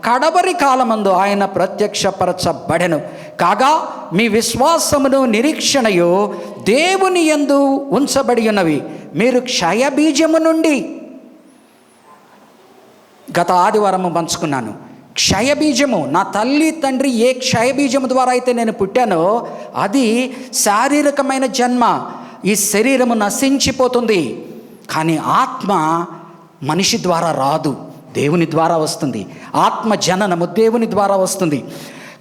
Speaker 1: కడవరి కాలమందు ఆయన ప్రత్యక్షపరచబడెను. కాగా మీ విశ్వాసమును నిరీక్షణయు దేవుని యందు ఉంచబడి ఉన్నవి. మీరు క్షయబీజము నుండి, గత ఆదివారము పంచుకున్నాను, క్షయబీజము, నా తల్లి తండ్రి ఏ క్షయబీజము ద్వారా అయితే నేను పుట్టానో అది శారీరకమైన జన్మ. ఈ శరీరము నశించిపోతుంది, కానీ ఆత్మ మనిషి ద్వారా రాదు, దేవుని ద్వారా వస్తుంది. ఆత్మ జననము దేవుని ద్వారా వస్తుంది.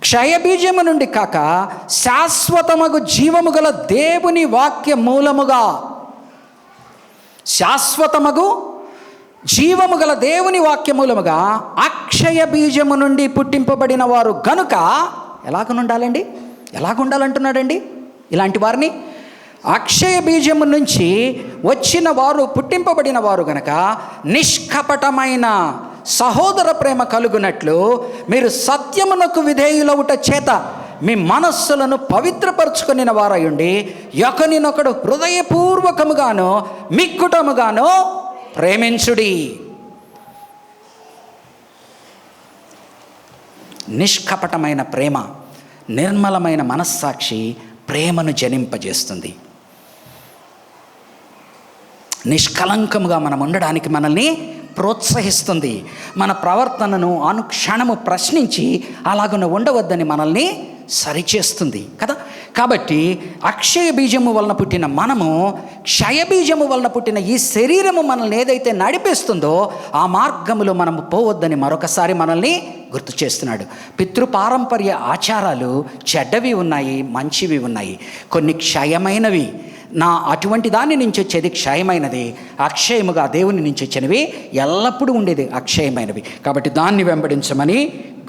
Speaker 1: క్షయబీజము నుండి కాక శాశ్వతమగు జీవము గల దేవుని వాక్య మూలముగా, శాశ్వతమగు జీవము గల దేవుని వాక్యమూలముగా అక్షయ బీజము నుండి పుట్టింపబడిన వారు గనుక, ఎలాగుండాలంటున్నాడండి ఇలాంటి వారిని? అక్షయ బీజము నుంచి వచ్చిన వారు, పుట్టింపబడిన వారు గనక నిష్కపటమైన సహోదర ప్రేమ కలుగునట్లు మీరు సత్యమునకు విధేయులవుట చేత మీ మనస్సులను పవిత్రపరచుకుని వారయుండి ఒకరినొకడు హృదయపూర్వకముగాను మిక్కుటముగాను ప్రేమించుడి. నిష్కపటమైన ప్రేమ, నిర్మలమైన మనస్సాక్షి ప్రేమను జనింపజేస్తుంది. నిష్కలంకముగా మనం ఉండడానికి మనల్ని ప్రోత్సహిస్తుంది. మన ప్రవర్తనను అనుక్షణము ప్రశ్నించి అలాగున ఉండవద్దని మనల్ని సరిచేస్తుంది కదా. కాబట్టి అక్షయ బీజము వలన పుట్టిన మనము క్షయబీజము వలన పుట్టిన ఈ శరీరము మనల్ని ఏదైతే నడిపిస్తుందో ఆ మార్గములో మనము పోవద్దని మరొకసారి మనల్ని గుర్తు చేస్తున్నాడు. పితృపారంపర్య ఆచారాలు చెడ్డవి ఉన్నాయి, మంచివి ఉన్నాయి. కొన్ని క్షయమైనవి, అటువంటి దాని నుంచి వచ్చేది క్షయమైనది. అక్షయముగా దేవుని నుంచి వచ్చినవి ఎల్లప్పుడూ ఉండేది అక్షయమైనవి. కాబట్టి దాన్ని వెంబడించమని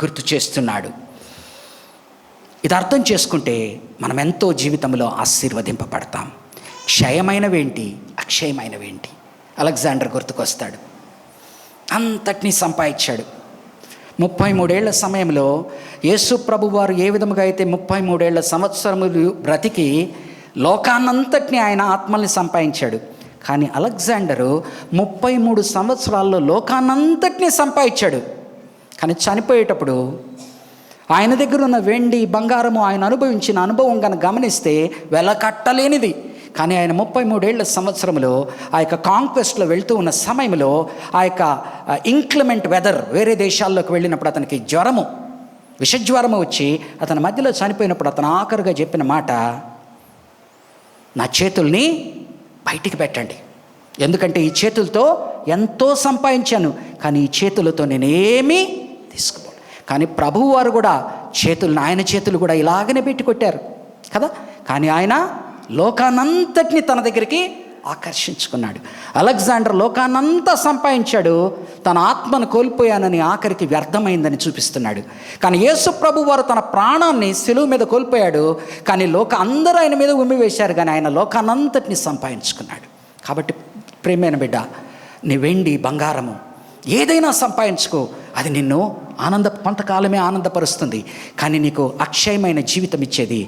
Speaker 1: గుర్తు చేస్తున్నాడు. ఇది అర్థం చేసుకుంటే మనం ఎంతో జీవితంలో ఆశీర్వదింపబడతాం. క్షయమైనవేంటి, అక్షయమైనవేంటి? అలెగ్జాండర్ గుర్తుకొస్తాడు. అంతటినీ సంపాదించాడు. 33 ఏళ్ల సమయంలో యేసు ప్రభు వారు ఏ విధముగా అయితే 33 సంవత్సరములు బ్రతికి లోకాన్నంతటినీ ఆయన ఆత్మల్ని సంపాదించాడు. కానీ అలెగ్జాండరు 33 సంవత్సరాల్లో లోకాన్నంతటినీ సంపాదించాడు. కానీ చనిపోయేటప్పుడు ఆయన దగ్గర ఉన్న వెండి బంగారము ఆయన అనుభవించిన అనుభవం కనుక గమనిస్తే వెలకట్టలేనిది. కానీ ఆయన 33 సంవత్సరంలో ఆ యొక్క కాంక్వెస్ట్లో వెళ్తూ ఉన్న సమయంలో ఆ యొక్క ఇంక్లిమెంట్ వెదర్, వేరే దేశాల్లోకి వెళ్ళినప్పుడు అతనికి విషజ్వరము వచ్చి అతని మధ్యలో చనిపోయినప్పుడు అతను ఆఖరుగా చెప్పిన మాట, నా చేతుల్ని బయటికి పెట్టండి, ఎందుకంటే ఈ చేతులతో ఎంతో సంపాదించాను, కానీ ఈ చేతులతో నేనేమీ తీసుకోను. కానీ ప్రభువు వారు కూడా ఆయన చేతులు కూడా ఇలాగనే పెట్టి కొట్టారు కదా. కానీ ఆయన లోకానంతటిని తన దగ్గరికి ఆకర్షించుకున్నాడు. అలెగ్జాండర్ లోకాన్నంతా సంపాదించాడు, తన ఆత్మను కోల్పోయానని ఆఖరికి వ్యర్థమైందని చూపిస్తున్నాడు. కానీ యేసు ప్రభు వారు తన ప్రాణాన్ని సిలువ మీద కోల్పోయాడు. కానీ అందరూ ఆయన మీద ఉమ్మివేశారు, కానీ ఆయన లోకాన్నంతటిని సంపాదించుకున్నాడు. కాబట్టి ప్రియమైన బిడ్డ, నీ వెండి బంగారము ఏదైనా సంపాదించుకో, అది నిన్ను కొంతకాలమే ఆనందపరుస్తుంది. కానీ నీకు అక్షయమైన జీవితం ఇచ్చేది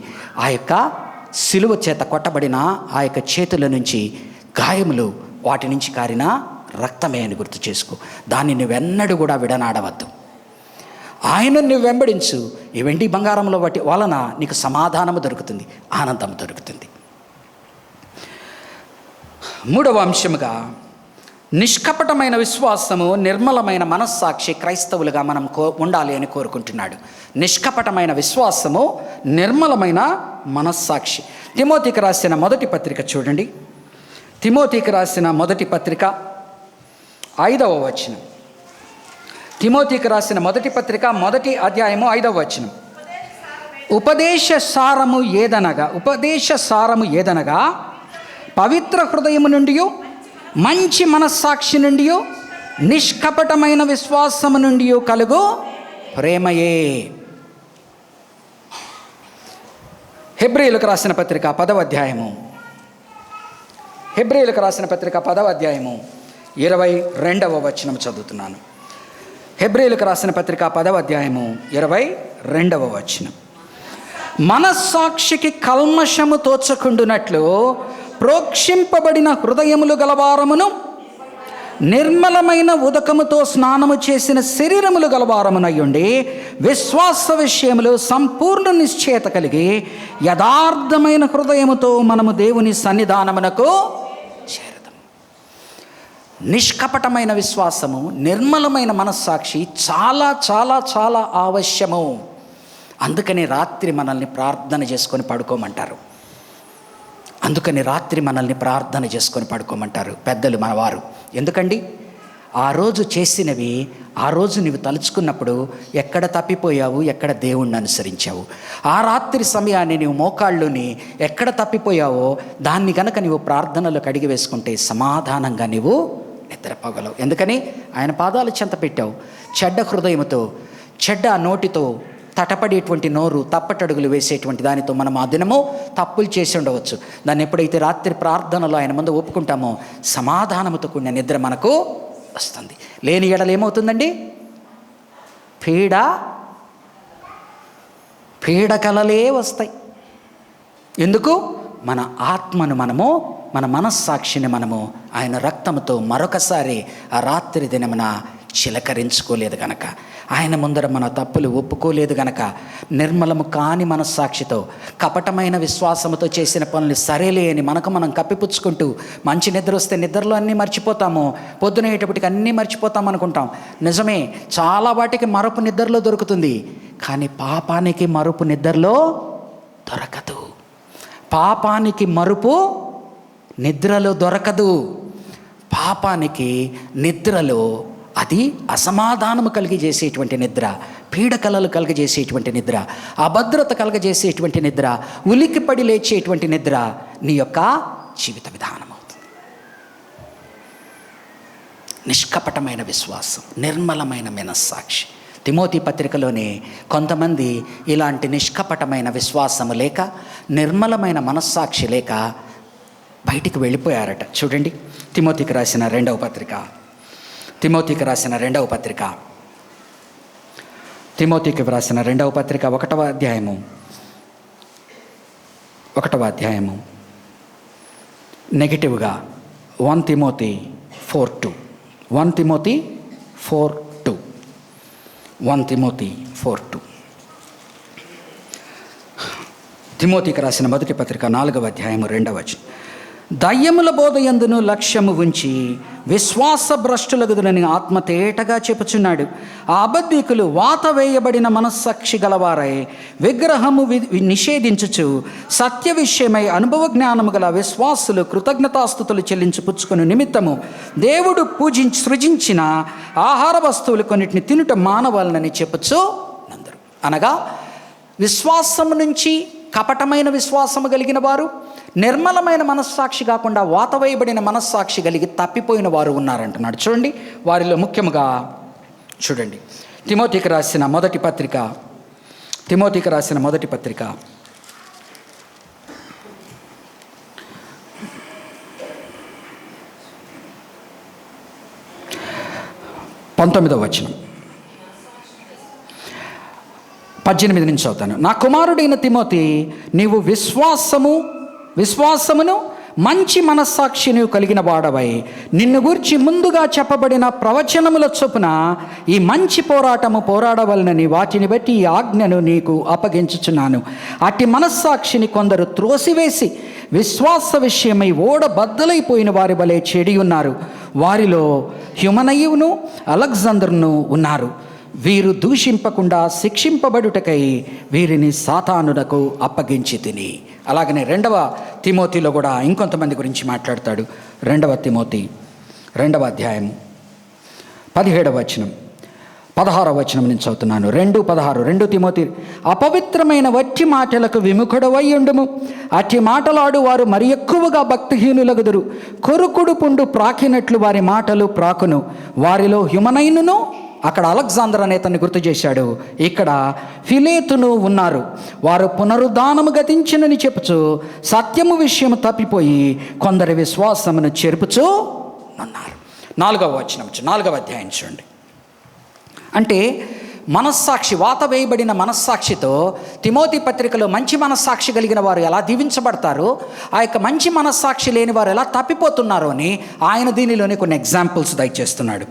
Speaker 1: ఆ యొక్క సిలువ చేత కొట్టబడిన ఆ యొక్క చేతుల నుంచి గాయములు, వాటి నుంచి కారిన రక్తమే అని గుర్తు చేసుకో. దాన్ని నువ్వెన్నడూ కూడా విడనాడవద్దు. ఆయన నువ్వు వెంబడించు. ఈ వెండి బంగారంలో వలన నీకు సమాధానము దొరుకుతుంది, ఆనందం దొరుకుతుంది. మూడవ అంశముగా నిష్కపటమైన విశ్వాసము, నిర్మలమైన మనస్సాక్షి క్రైస్తవులుగా మనం ఉండాలి అని కోరుకుంటున్నాడు. నిష్కపటమైన విశ్వాసము, నిర్మలమైన మనస్సాక్షి. తిమోతికి రాసిన మొదటి పత్రిక చూడండి. తిమోతికి రాసిన మొదటి పత్రిక 5వ వచనం. తిమోతికి రాసిన మొదటి పత్రిక 1వ అధ్యాయము 5వ వచనం. ఉపదేశ సారము ఏదనగా పవిత్ర హృదయము నుండి, మంచి మనస్సాక్షి నుండి, నిష్కపటమైన విశ్వాసము నుండి కలుగు ప్రేమయే. హెబ్రీయులకు రాసిన పత్రిక 10వ అధ్యాయము. హెబ్రీయులకు రాసిన పత్రిక 10వ అధ్యాయము 22వ వచనం చదువుతున్నాను. హెబ్రీయులకు రాసిన పత్రిక 10వ అధ్యాయము 22వ వచనం. మనస్సాక్షికి కల్మషము తోచకుండునట్లు ప్రోక్షింపబడిన హృదయములు గలవారమును, నిర్మలమైన ఉదకముతో స్నానము చేసిన శరీరములు గలవారమునయ్యుండి, విశ్వాస విషయములు సంపూర్ణ నిశ్చయత కలిగి యథార్థమైన హృదయముతో మనము దేవుని సన్నిధానమునకు చేరదాం. నిష్కపటమైన విశ్వాసము, నిర్మలమైన మనస్సాక్షి చాలా చాలా చాలా ఆవశ్యము. అందుకని రాత్రి మనల్ని ప్రార్థన చేసుకొని పడుకోమంటారు. పెద్దలు మనవారు. ఎందుకండి? ఆ రోజు చేసినవి ఆ రోజు నీవు తలుచుకున్నప్పుడు ఎక్కడ తప్పిపోయావు, ఎక్కడ దేవుణ్ణి అనుసరించావు, ఆ రాత్రి సమయాన్ని నీవు మోకాళ్ళుని ఎక్కడ తప్పిపోయావో దాన్ని గనక నీవు ప్రార్థనలో కడిగి వేసుకుంటే సమాధానంగా నీవు నిద్రపోగలవు. ఎందుకని? ఆయన పాదాలు చెంత పెట్టావు. చెడ్డ హృదయముతో, చెడ్డ నోటితో, తటపడేటువంటి నోరు, తప్పటడుగులు వేసేటువంటి దానితో మనం ఆ దినము తప్పులు చేసి ఉండవచ్చు. దాన్ని ఎప్పుడైతే రాత్రి ప్రార్థనలో ఆయన ముందు ఒప్పుకుంటామో సమాధానముతో కూడిన నిద్ర మనకు వస్తుంది. లేని ఎడలు ఏమవుతుందండి? పీడకలలే వస్తాయి. ఎందుకు? మన ఆత్మను మనము, మన మనస్సాక్షిని మనము ఆయన రక్తముతో మరొకసారి ఆ రాత్రి దినమున చిలకరించుకోలేదు కనుక. ఆయన ముందర మన తప్పులు ఒప్పుకోలేదు గనక నిర్మలము కాని మనస్సాక్షితో, కపటమైన విశ్వాసముతో చేసిన పనులు సరేలే అని మనకు మనం కప్పిపుచ్చుకుంటూ, మంచి నిద్ర వస్తే నిద్రలో అన్నీ మర్చిపోతాము, పొద్దునయ్యేటప్పటికి అన్నీ మర్చిపోతాం అనుకుంటాం. నిజమే, చాలా వాటికి మరపు నిద్రలో దొరుకుతుంది, కానీ పాపానికి మరుపు నిద్రలో దొరకదు. పాపానికి మరుపు నిద్రలో దొరకదు. పాపానికి నిద్రలో అది అసమాధానము కలిగజేసేటువంటి నిద్ర, పీడకలలు కలగజేసేటువంటి నిద్ర, అభద్రత కలగజేసేటువంటి నిద్ర, ఉలిక్కిపడి లేచేటువంటి నిద్ర నీ యొక్క జీవిత విధానం అవుతుంది. నిష్కపటమైన విశ్వాసం, నిర్మలమైన మనస్సాక్షి. తిమోతి పత్రికలోనే కొంతమంది ఇలాంటి నిష్కపటమైన విశ్వాసము లేక, నిర్మలమైన మనస్సాక్షి లేక బయటికి వెళ్ళిపోయారట. చూడండి, తిమోతికి రాసిన రెండవ పత్రిక 1వ అధ్యాయము నెగిటివ్గా 1 తిమోతి 4:2 తిమోతికి రాసిన మొదటి పత్రిక 4వ అధ్యాయము 2వ వచనం. దయ్యముల బోధ యందును లక్ష్యము ఉంచి విశ్వాస భ్రష్టులగుదులని ఆత్మ తేటగా చెప్పుచున్నాడు. ఆ అబద్ధికులు వాత వేయబడిన మనస్సాక్షి గలవారై విగ్రహము నిషేధించుచు సత్య విషయమై అనుభవ జ్ఞానము గల విశ్వాసులు కృతజ్ఞతాస్తుతులు చెల్లించుపుచ్చుకుని నిమిత్తము దేవుడు సృజించిన ఆహార వస్తువులు కొన్నిటిని తినుట మానవాలనని చెప్పుచు నందరు. అనగా విశ్వాసము నుంచి కపటమైన విశ్వాసము కలిగిన వారు, నిర్మలమైన మనస్సాక్షి కాకుండా వాతవేయబడిన మనస్సాక్షి కలిగి తప్పిపోయిన వారు ఉన్నారంటున్నాడు. చూడండి, వారిలో ముఖ్యముగా చూడండి, తిమోతికి రాసిన మొదటి పత్రిక 19వ వచనం 18 నుంచి చదువుతాను. నా కుమారుడైన తిమోతి, నీవు విశ్వాసమును మంచి మనస్సాక్షిని కలిగిన వాడవై నిన్ను గూర్చి ముందుగా చెప్పబడిన ప్రవచనముల చొప్పున ఈ మంచి పోరాటము పోరాడవలనని వాటిని బట్టి ఈ ఆజ్ఞను నీకు అప్పగించుచున్నాను. అట్టి మనస్సాక్షిని కొందరు త్రోసివేసి విశ్వాస విషయమై ఓడబద్దలైపోయిన వారి వలె చెడి ఉన్నారు. వారిలో హ్యుమనయును అలెగ్జాండరును ఉన్నారు. వీరు దూషింపకుండా శిక్షింపబడుటకై వీరిని సాతానునకు అప్పగించి తిని. అలాగనే 2వ తిమోతిలో కూడా ఇంకొంతమంది గురించి మాట్లాడతాడు. 2వ తిమోతి 2వ అధ్యాయము 17వ వచనం 16వ వచనం నుంచి చదువుతున్నాను. 2:16 2 తిమోతి, అపవిత్రమైన వట్టి మాటలకు విముఖుడవై ఉండుము. అట్టి మాటలాడు వారు మరి ఎక్కువగా భక్తిహీనులగుదురు. కొరుకుడు పుండు ప్రాకినట్లు వారి మాటలు ప్రాకును. వారిలో హ్యుమనైనును, అక్కడ అలెగ్జాండర్ అనే అతన్ని గుర్తు చేశాడు, ఇక్కడ ఫిలేతును ఉన్నారు. వారు పునరుద్ధానము గతించినని చెప్పుచు సత్యము విషయము తప్పిపోయి కొందరి విశ్వాసమును చెరుపుచూ ఉన్నారు. 4వ వచనం 4వ అధ్యాయం చూడండి. అంటే మనస్సాక్షి, వాత వేయబడిన మనస్సాక్షితో తిమోతి పత్రికలో మంచి మనస్సాక్షి కలిగిన వారు ఎలా దీవించబడతారో, ఆ యొక్క మంచి మనస్సాక్షి లేని వారు ఎలా తప్పిపోతున్నారో అని ఆయన దీనిలోనే కొన్ని ఎగ్జాంపుల్స్ దయచేస్తున్నాడు.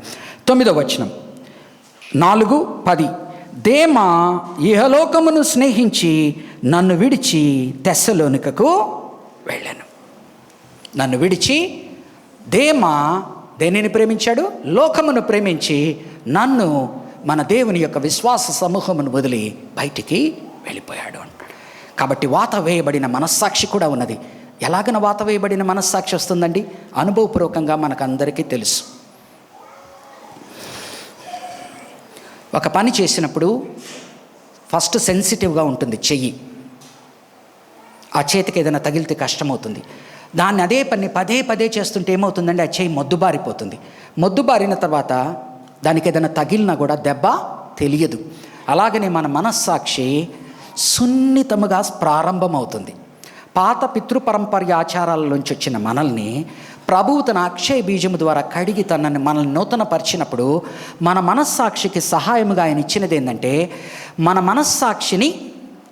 Speaker 1: 9వ వచనం 4:10, దేమా ఇహలోకమును స్నేహించి నన్ను విడిచి తెస్సలోనికకు వెళ్ళాను. నన్ను విడిచి దేమా దేనిని ప్రేమించాడు? లోకమును ప్రేమించి నన్ను, మన దేవుని యొక్క విశ్వాస సమూహమును వదిలి బయటికి వెళ్ళిపోయాడు అంటాడు. కాబట్టి వాత వేయబడిన మనస్సాక్షి కూడా ఉన్నది. ఎలాగన వాత వేయబడిన మనస్సాక్షి వస్తుందండి? అనుభవపూర్వకంగా మనకందరికీ తెలుసు. ఒక పని చేసినప్పుడు ఫస్ట్ సెన్సిటివ్గా ఉంటుంది చెయ్యి. ఆ చేతికి ఏదైనా తగిలితే కష్టమవుతుంది. దాన్ని అదే పని పదే చేస్తుంటే ఏమవుతుందండి? ఆ చెయ్యి మొద్దుబారిపోతుంది. మొద్దుబారిన తర్వాత దానికి ఏదైనా తగిలినా కూడా దెబ్బ తెలియదు. అలాగనే మన మనస్సాక్షి సున్నితముగా ప్రారంభమవుతుంది. పాత పితృపరంపర్య ఆచారాల నుంచి వచ్చిన మనల్ని ప్రభువు తన అక్షయ బీజము ద్వారా కడిగి మనల్ని నూతనపరిచినప్పుడు మన మనస్సాక్షికి సహాయముగా ఆయన ఇచ్చినది ఏంటంటే, మన మనస్సాక్షిని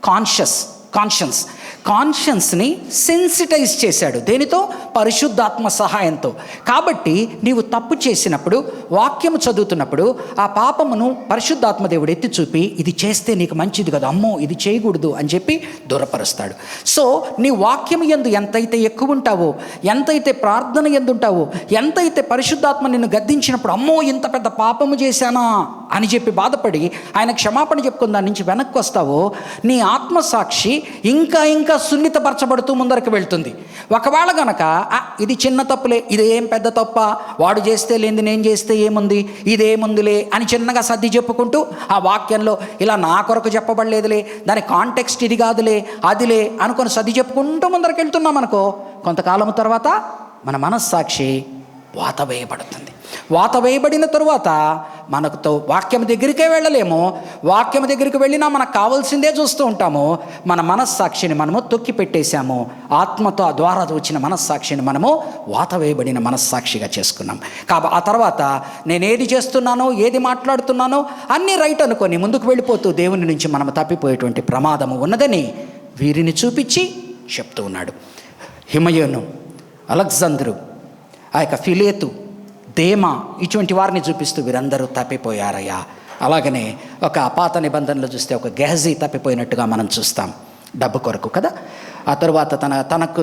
Speaker 1: కాన్షియన్స్ కాన్షియన్స్ని సెన్సిటైజ్ చేశాడు. దేనితో? పరిశుద్ధాత్మ సహాయంతో. కాబట్టి నీవు తప్పు చేసినప్పుడు, వాక్యము చదువుతున్నప్పుడు ఆ పాపమును పరిశుద్ధాత్మ దేవుడు ఎత్తి చూపి, ఇది చేస్తే నీకు మంచిది కదా, అమ్మో ఇది చేయకూడదు అని చెప్పి దూరపరుస్తాడు. సో నీ వాక్యం యందు ఎంతైతే ఎక్కువ ఉంటావో, ఎంతైతే ప్రార్థన యందు ఉంటావో, ఎంతైతే పరిశుద్ధాత్మ నిన్ను గద్దించినప్పుడు అమ్మో ఇంత పెద్ద పాపము చేశానా అని చెప్పి బాధపడి ఆయన క్షమాపణ చెప్పుకుని దాని నుంచి వెనక్కి వస్తావో, నీ ఆత్మసాక్షి ఇంకా ఇంకా సున్నితపరచబడుతూ ముందరికి వెళ్తుంది. ఒకవేళ గనక ఇది చిన్న తప్పులే, ఇది ఏం పెద్ద తప్ప, వాడు చేస్తే లేనిది నేను చేస్తే ఏముంది, ఇదేముందిలే అని చిన్నగా సర్ది చెప్పుకుంటూ ఆ వాక్యంలో ఇలా నా కొరకు చెప్పబడలేదులే, దాని కాంటెక్స్ట్ ఇది కాదులే అదిలే అనుకొని సర్ది చెప్పుకుంటూ ముందరికి వెళ్తున్నాం అనుకో, కొంతకాలం తర్వాత మన మనస్సాక్షి వాత వేయబడుతుంది. వాత వేయబడిన తరువాత మనకుతో వాక్యం దగ్గరికే వెళ్ళలేము. వాక్యం దగ్గరికి వెళ్ళినా మనకు కావాల్సిందే చూస్తూ ఉంటాము. మన మనస్సాక్షిని మనము తొక్కి పెట్టేశాము. ఆత్మతో ద్వారా వచ్చిన మనస్సాక్షిని మనము వాత వేయబడిన మనస్సాక్షిగా చేసుకున్నాం. కాబట్టి ఆ తర్వాత నేను ఏది చేస్తున్నానో, ఏది మాట్లాడుతున్నానో అన్నీ రైట్ అనుకొని ముందుకు వెళ్ళిపోతూ దేవుని నుంచి మనము తప్పిపోయేటువంటి ప్రమాదము ఉన్నదని వీరిని చూపించి చెప్తూ ఉన్నాడు. హిమయోను, అలెగ్జాందరు, ఆ యొక్క ఫిలేతు, దేమా, ఇటువంటి వారిని చూపిస్తూ వీరందరూ తప్పిపోయారయ్యా. అలాగనే ఒక పాత నిబంధనలో చూస్తే ఒక గెహజీ తప్పిపోయినట్టుగా మనం చూస్తాం, డబ్బు కొరకు కదా. ఆ తరువాత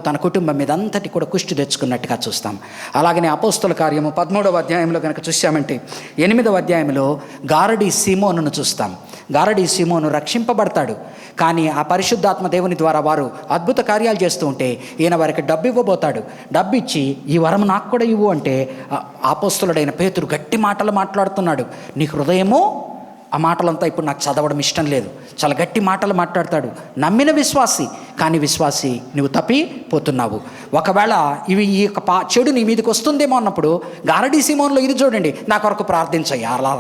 Speaker 1: తన కుటుంబం మీద అంతటి కూడా కుష్టి తెచ్చుకున్నట్టుగా చూస్తాం. అలాగనే అపోస్తుల కార్యము 13వ అధ్యాయంలో కనుక చూసామంటే 8వ అధ్యాయంలో గారడీ సీమోనును చూస్తాం. గారడీ సీమోను రక్షింపబడతాడు. కానీ ఆ పరిశుద్ధాత్మ దేవుని ద్వారా వారు అద్భుత కార్యాలు చేస్తూ ఉంటే ఈయన వారికి డబ్బు ఇవ్వబోతాడు. డబ్బు ఇచ్చి ఈ వరం నాకు కూడా ఇవ్వు అంటే అపోస్తులుడైన పేతురు గట్టి మాటలు మాట్లాడుతున్నాడు. నీ హృదయమో, ఆ మాటలంతా ఇప్పుడు నాకు చదవడం ఇష్టం లేదు, చాలా గట్టి మాటలు మాట్లాడతాడు. నమ్మిన విశ్వాసి, కానీ విశ్వాసి నువ్వు తప్పిపోతున్నావు. ఒకవేళ ఈ యొక్క చెడు నీ మీదకి వస్తుందేమో అన్నప్పుడు గారడీ సీమోన్లో ఇది చూడండి, నా కొరకు ప్రార్థించయ్యా, అలా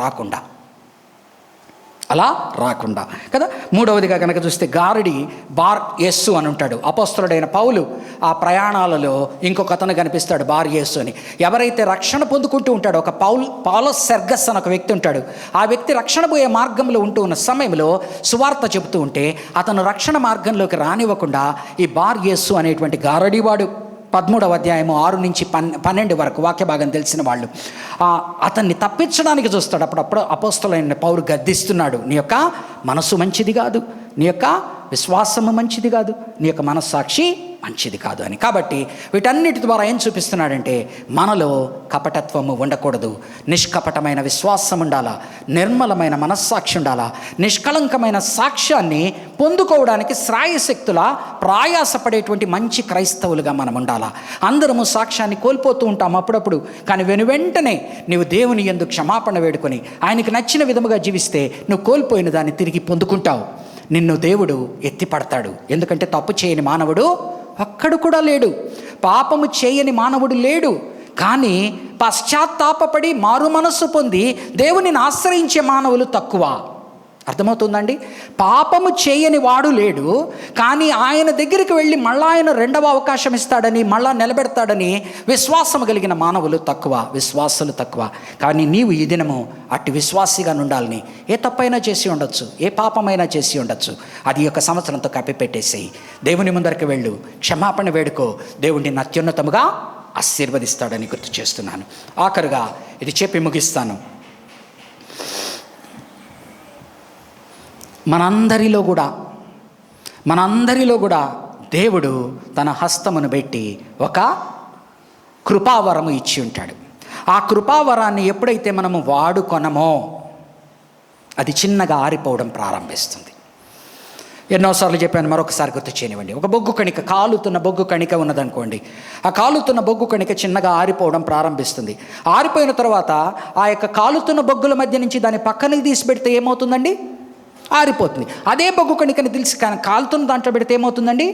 Speaker 1: రాకుండా కదా. 3వదిగా కనుక చూస్తే గారడి బార్ యేసు అని ఉంటాడు. అపోస్తలుడైన పౌలు ఆ ప్రయాణాలలో ఇంకొక అతను కనిపిస్తాడు, బార్ యేసు అని. ఎవరైతే రక్షణ పొందుకుంటూ ఉంటాడో, ఒక పౌలస్ సెర్గస్ అని ఒక వ్యక్తి ఉంటాడు. ఆ వ్యక్తి రక్షణ పోయే మార్గంలో ఉంటూ ఉన్న సమయంలో సువార్త చెబుతూ ఉంటే అతను రక్షణ మార్గంలోకి రానివ్వకుండా ఈ బార్ యేసు అనేటువంటి గారడివాడు 13వ అధ్యాయము 6 నుంచి 12 వరకు వాక్య భాగం తెలిసిన వాళ్ళు అతన్ని తప్పించడానికి చూస్తాడు. అప్పుడప్పుడు అపోస్తలుడైన పౌలు గద్దిస్తున్నాడు, నీ యొక్క మనసు మంచిది కాదు, నీ యొక్క విశ్వాసము మంచిది కాదు, నీ యొక్క మనస్సాక్షి మంచిది కాదు అని. కాబట్టి వీటన్నిటి ద్వారా ఏం చూపిస్తున్నాడంటే మనలో కపటత్వము ఉండకూడదు, నిష్కపటమైన విశ్వాసం ఉండాలా, నిర్మలమైన మనస్సాక్షి ఉండాలా, నిష్కళంకమైన సాక్ష్యాన్ని పొందుకోవడానికి శ్రాయశక్తుల ప్రయాసపడేటువంటి మంచి క్రైస్తవులుగా మనం ఉండాలా. అందరము సాక్ష్యాన్ని కోల్పోతూ ఉంటాం అప్పుడప్పుడు, కానీ వెంటనే నీవు దేవుని యందు క్షమాపణ వేడుకొని ఆయనకి నచ్చిన విధముగా జీవిస్తే నువ్వు కోల్పోయిన దాన్ని తిరిగి పొందుకుంటావు. నిన్ను దేవుడు ఎత్తిపడతాడు. ఎందుకంటే తప్పు చేయని మానవుడు ఒక్కడు కూడా లేడు, పాపము చేయని మానవుడు లేడు. కానీ పశ్చాత్తాపపడి మారు మనస్సు పొంది దేవునిని ఆశ్రయించే మానవులు తక్కువ. అర్థమవుతుందండి? పాపము చేయని వాడు లేడు, కానీ ఆయన దగ్గరికి వెళ్ళి మళ్ళా ఆయన రెండవ అవకాశం ఇస్తాడని, మళ్ళా నిలబెడతాడని విశ్వాసము కలిగిన మానవులు తక్కువ, విశ్వాసులు తక్కువ. కానీ నీవు ఈ దినము అట్టి విశ్వాసిగా ఉండాలని. ఏ తప్పైనా చేసి ఉండొచ్చు, ఏ పాపమైనా చేసి ఉండొచ్చు, అది ఒక సంవత్సరంతో కప్పిపెట్టేసేయి. దేవుని ముందరికి వెళ్ళు, క్షమాపణ వేడుకో, దేవుడిని అత్యున్నతముగా ఆశీర్వదిస్తాడని గుర్తు చేస్తున్నాను. ఆఖరుగా ఇది చెప్పి ముగిస్తాను. మనందరిలో కూడా దేవుడు తన హస్తమును పెట్టి ఒక కృపావరము ఇచ్చి ఉంటాడు. ఆ కృపావరాన్ని ఎప్పుడైతే మనము వాడుకొనమో అది చిన్నగా ఆరిపోవడం ప్రారంభిస్తుంది. ఎన్నోసార్లు చెప్పాను, మరొకసారి గుర్తు చేయనివ్వండి. ఒక బొగ్గు కణిక, కాలుతున్న బొగ్గు కణిక ఉన్నదనుకోండి. ఆ కాలుతున్న బొగ్గు కణిక చిన్నగా ఆరిపోవడం ప్రారంభిస్తుంది. ఆరిపోయిన తర్వాత ఆ యొక్క కాలుతున్న బొగ్గుల మధ్య నుంచి దాన్ని పక్కనకి తీసి పెడితే ఏమవుతుందండి? ఆరిపోతుంది. అదే బొగ్గు కణికని తెలిసి కాలుతున్న దాంట్లో పెడితే ఏమవుతుందండి?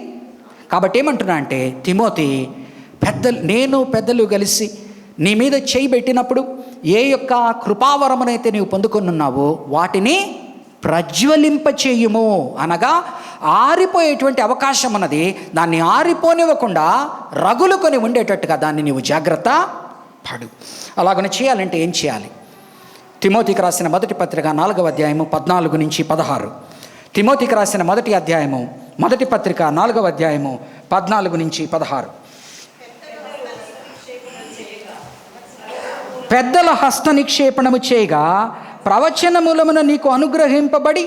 Speaker 1: కాబట్టి ఏమంటున్నా అంటే, తిమోతి, పెద్దలు కలిసి నీ మీద చేయి పెట్టినప్పుడు ఏ యొక్క కృపావరమునైతే నీవు పొందుకొనున్నావో వాటిని ప్రజ్వలింపచేయుము. అనగా ఆరిపోయేటువంటి అవకాశం ఉన్నది, దాన్ని ఆరిపోనివ్వకుండా రగులుకొని ఉండేటట్టుగా దాన్ని నీవు జాగ్రత్త పడు. అలాగనే చేయాలంటే ఏం చేయాలి? తిమోతికి రాసిన మొదటి పత్రిక 4వ అధ్యాయము 14 నుంచి 16, తిమోతికి రాసిన మొదటి అధ్యాయము మొదటి పత్రిక 4వ అధ్యాయము 14 నుంచి 16. పెద్దల హస్త నిక్షేపణము చేయగా ప్రవచనములమున నీకు అనుగ్రహింపబడి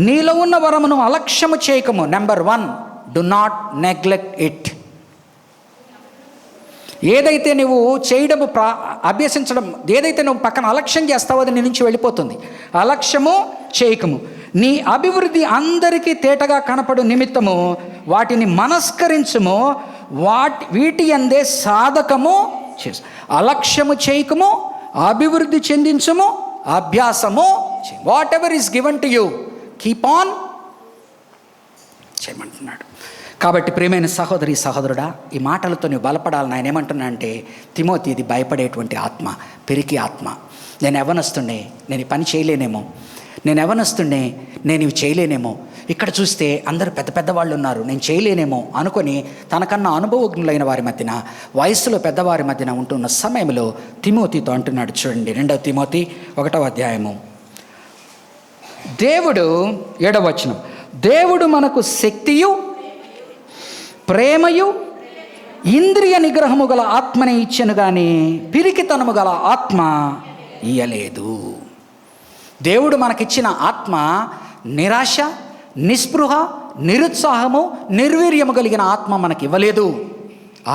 Speaker 1: నీలో ఉన్న వరమును అలక్ష్యము చేయకము. Number 1, do not neglect it. ఏదైతే నువ్వు చేయడం అభ్యసించడం, ఏదైతే నువ్వు పక్కన అలక్ష్యం చేస్తావో అది నీ నుంచి వెళ్ళిపోతుంది. అలక్ష్యము చేయకము. నీ అభివృద్ధి అందరికీ తేటగా కనపడు నిమిత్తము వాటిని మనస్కరించుము, వీటి అందే సాధకము చేసు. అలక్ష్యము చేయకము, అభివృద్ధి చెందించము, అభ్యాసము చేయి. Whatever is given to you keep on చేయమంటున్నాడు. కాబట్టి ప్రియమైన సహోదరి సహోదరుడా, ఈ మాటలతో నువ్వు బలపడాలని ఆయన ఏమంటున్నా అంటే, తిమోతి, ఇది భయపడేటువంటి ఆత్మ, పిరికి ఆత్మ. నేను యవ్వనస్తుండే, నేను ఈ పని చేయలేనేమో, నేను యవ్వనస్తుండే, నేను ఇవి చేయలేనేమో, ఇక్కడ చూస్తే అందరూ పెద్ద పెద్ద వాళ్ళు ఉన్నారు, నేను చేయలేనేమో అనుకొని తనకన్నా అనుభవజ్ఞులైన వారి మధ్యన, వయస్సులో పెద్దవారి మధ్యన ఉంటున్న సమయంలో తిమోతితో అంటున్నాడు. చూడండి, 2వ తిమోతి 1వ అధ్యాయము దేవుడు 7వ వచనం, దేవుడు మనకు శక్తియు ప్రేమయు ఇంద్రియ నిగ్రహము గల ఆత్మని ఇచ్చెను కానీ పిరికితనము గల ఆత్మ ఇయ్యలేదు. దేవుడు మనకిచ్చిన ఆత్మ నిరాశ, నిస్పృహ, నిరుత్సాహము, నిర్వీర్యము కలిగిన ఆత్మ మనకి ఇవ్వలేదు.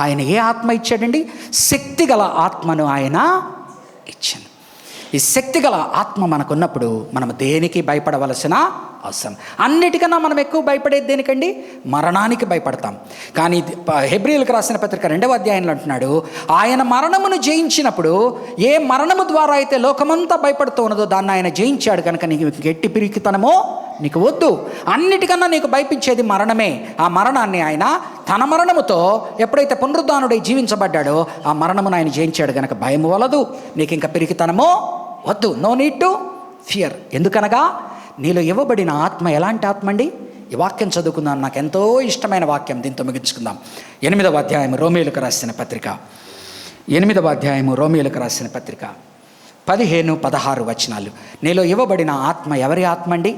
Speaker 1: ఆయన ఏ ఆత్మ ఇచ్చాడండి? శక్తి గల ఆత్మను ఆయన ఇచ్చాను. ఈ శక్తి గల ఆత్మ మనకున్నప్పుడు మనం దేనికి భయపడవలసిన అవసరం. అన్నిటికన్నా మనం ఎక్కువ భయపడేది దేనికండి? మరణానికి భయపడతాం. కానీ హెబ్రీయులకు రాసిన పత్రిక 2వ అధ్యాయంలో అంటున్నాడు, ఆయన మరణమును జయించినప్పుడు, ఏ మరణము ద్వారా అయితే లోకమంతా భయపడుతూ ఉన్నదో దాన్ని ఆయన జయించాడు కనుక నీకు గట్టి పిరికితనమో నీకు వద్దు. అన్నిటికన్నా నీకు భయపించేది మరణమే. ఆ మరణాన్ని ఆయన తన మరణముతో ఎప్పుడైతే పునరుద్ధానుడై జీవించబడ్డాడో ఆ మరణమును ఆయన జయించాడు కనుక భయం వలదు, నీకు ఇంకా పిరికితనమో వద్దు. No need to fear. ఎందుకనగా నీలో ఇవ్వబడిన ఆత్మ ఎలాంటి ఆత్మ అండి? ఈ వాక్యం చదువుకుందాం, నాకు ఎంతో ఇష్టమైన వాక్యం, దీంతో ముగించుకుందాం. 8వ అధ్యాయము రోమీయులకు రాసిన పత్రిక, 8వ అధ్యాయము రోమీయులకు రాసిన పత్రిక 15-16 వచనాలు. నీలో ఇవ్వబడిన ఆత్మ ఎవరి ఆత్మ అండి?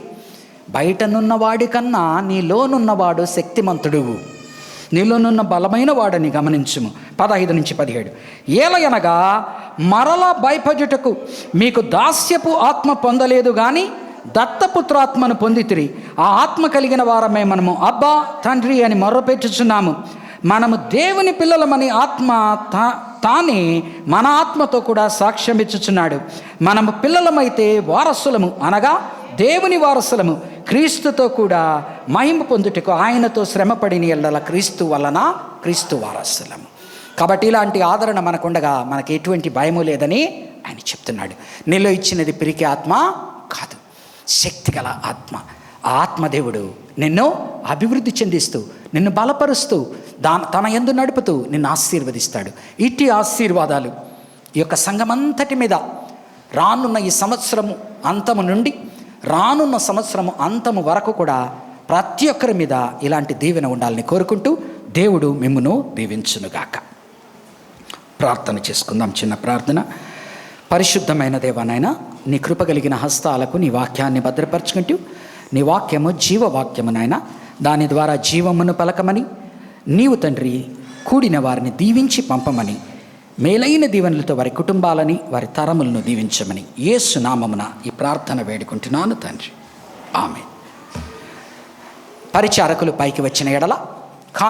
Speaker 1: బయటనున్న వాడి కన్నా నీలోనున్నవాడు శక్తిమంతుడు, నీలోనున్న బలమైన వాడని గమనించుము. 15-17 ఏలయనగా మరలా భయపడుటకు మీకు దాస్యపు ఆత్మ పొందలేదు కానీ దత్తపుత్రాత్మను పొందితిరి. ఆ ఆత్మ కలిగిన వారమే మనము అబ్బా తండ్రి అని మొర్రపెట్టుచున్నాము. మనము దేవుని పిల్లలమని ఆత్మ తానే మన ఆత్మతో కూడా సాక్ష్యం ఇచ్చుచున్నాడు. మనము పిల్లలమైతే వారసులము, అనగా దేవుని వారసులము, క్రీస్తుతో కూడా మహిమ పొందుటకు ఆయనతో శ్రమపడిన ఎల్లల క్రీస్తు వలన క్రీస్తు వారసులము. కాబట్టి ఇలాంటి ఆదరణ మనకుండగా మనకి ఎటువంటి భయము లేదని ఆయన చెప్తున్నాడు. నీలో ఇచ్చినది పిరికి ఆత్మ కాదు, శక్తిగల ఆత్మ. ఆ ఆత్మదేవుడు నిన్ను అభివృద్ధి చెందిస్తూ, నిన్ను బలపరుస్తూ, తన యందు నడుపుతూ నిన్ను ఆశీర్వదిస్తాడు. ఇట్టి ఆశీర్వాదాలు ఈ యొక్క సంఘమంతటి మీద రానున్న ఈ సంవత్సరము అంతము నుండి రానున్న సంవత్సరము అంతము వరకు కూడా ప్రతి ఒక్కరి మీద ఇలాంటి దీవెన ఉండాలని కోరుకుంటూ దేవుడు మిమ్మును దీవించునుగాక. ప్రార్థన చేసుకుందాం. చిన్న ప్రార్థన. పరిశుద్ధమైన దేవా నాయనా, నీ కృప కలిగిన హస్తాలకు నీ వాక్యాన్ని భద్రపరచుకుంటూ, నీ వాక్యము జీవవాక్యము నాయన, దాని ద్వారా జీవమును పలకమని, నీవు తండ్రి కూడిన వారిని దీవించి పంపమని, మేలైన దీవెనలతో వారి కుటుంబాలని వారి తరములను దీవించమని యేసు నామమున ఈ ప్రార్థన వేడుకుంటున్నాను తండ్రి. ఆమేన్. పరిచారకులు పైకి వచ్చిన ఎడల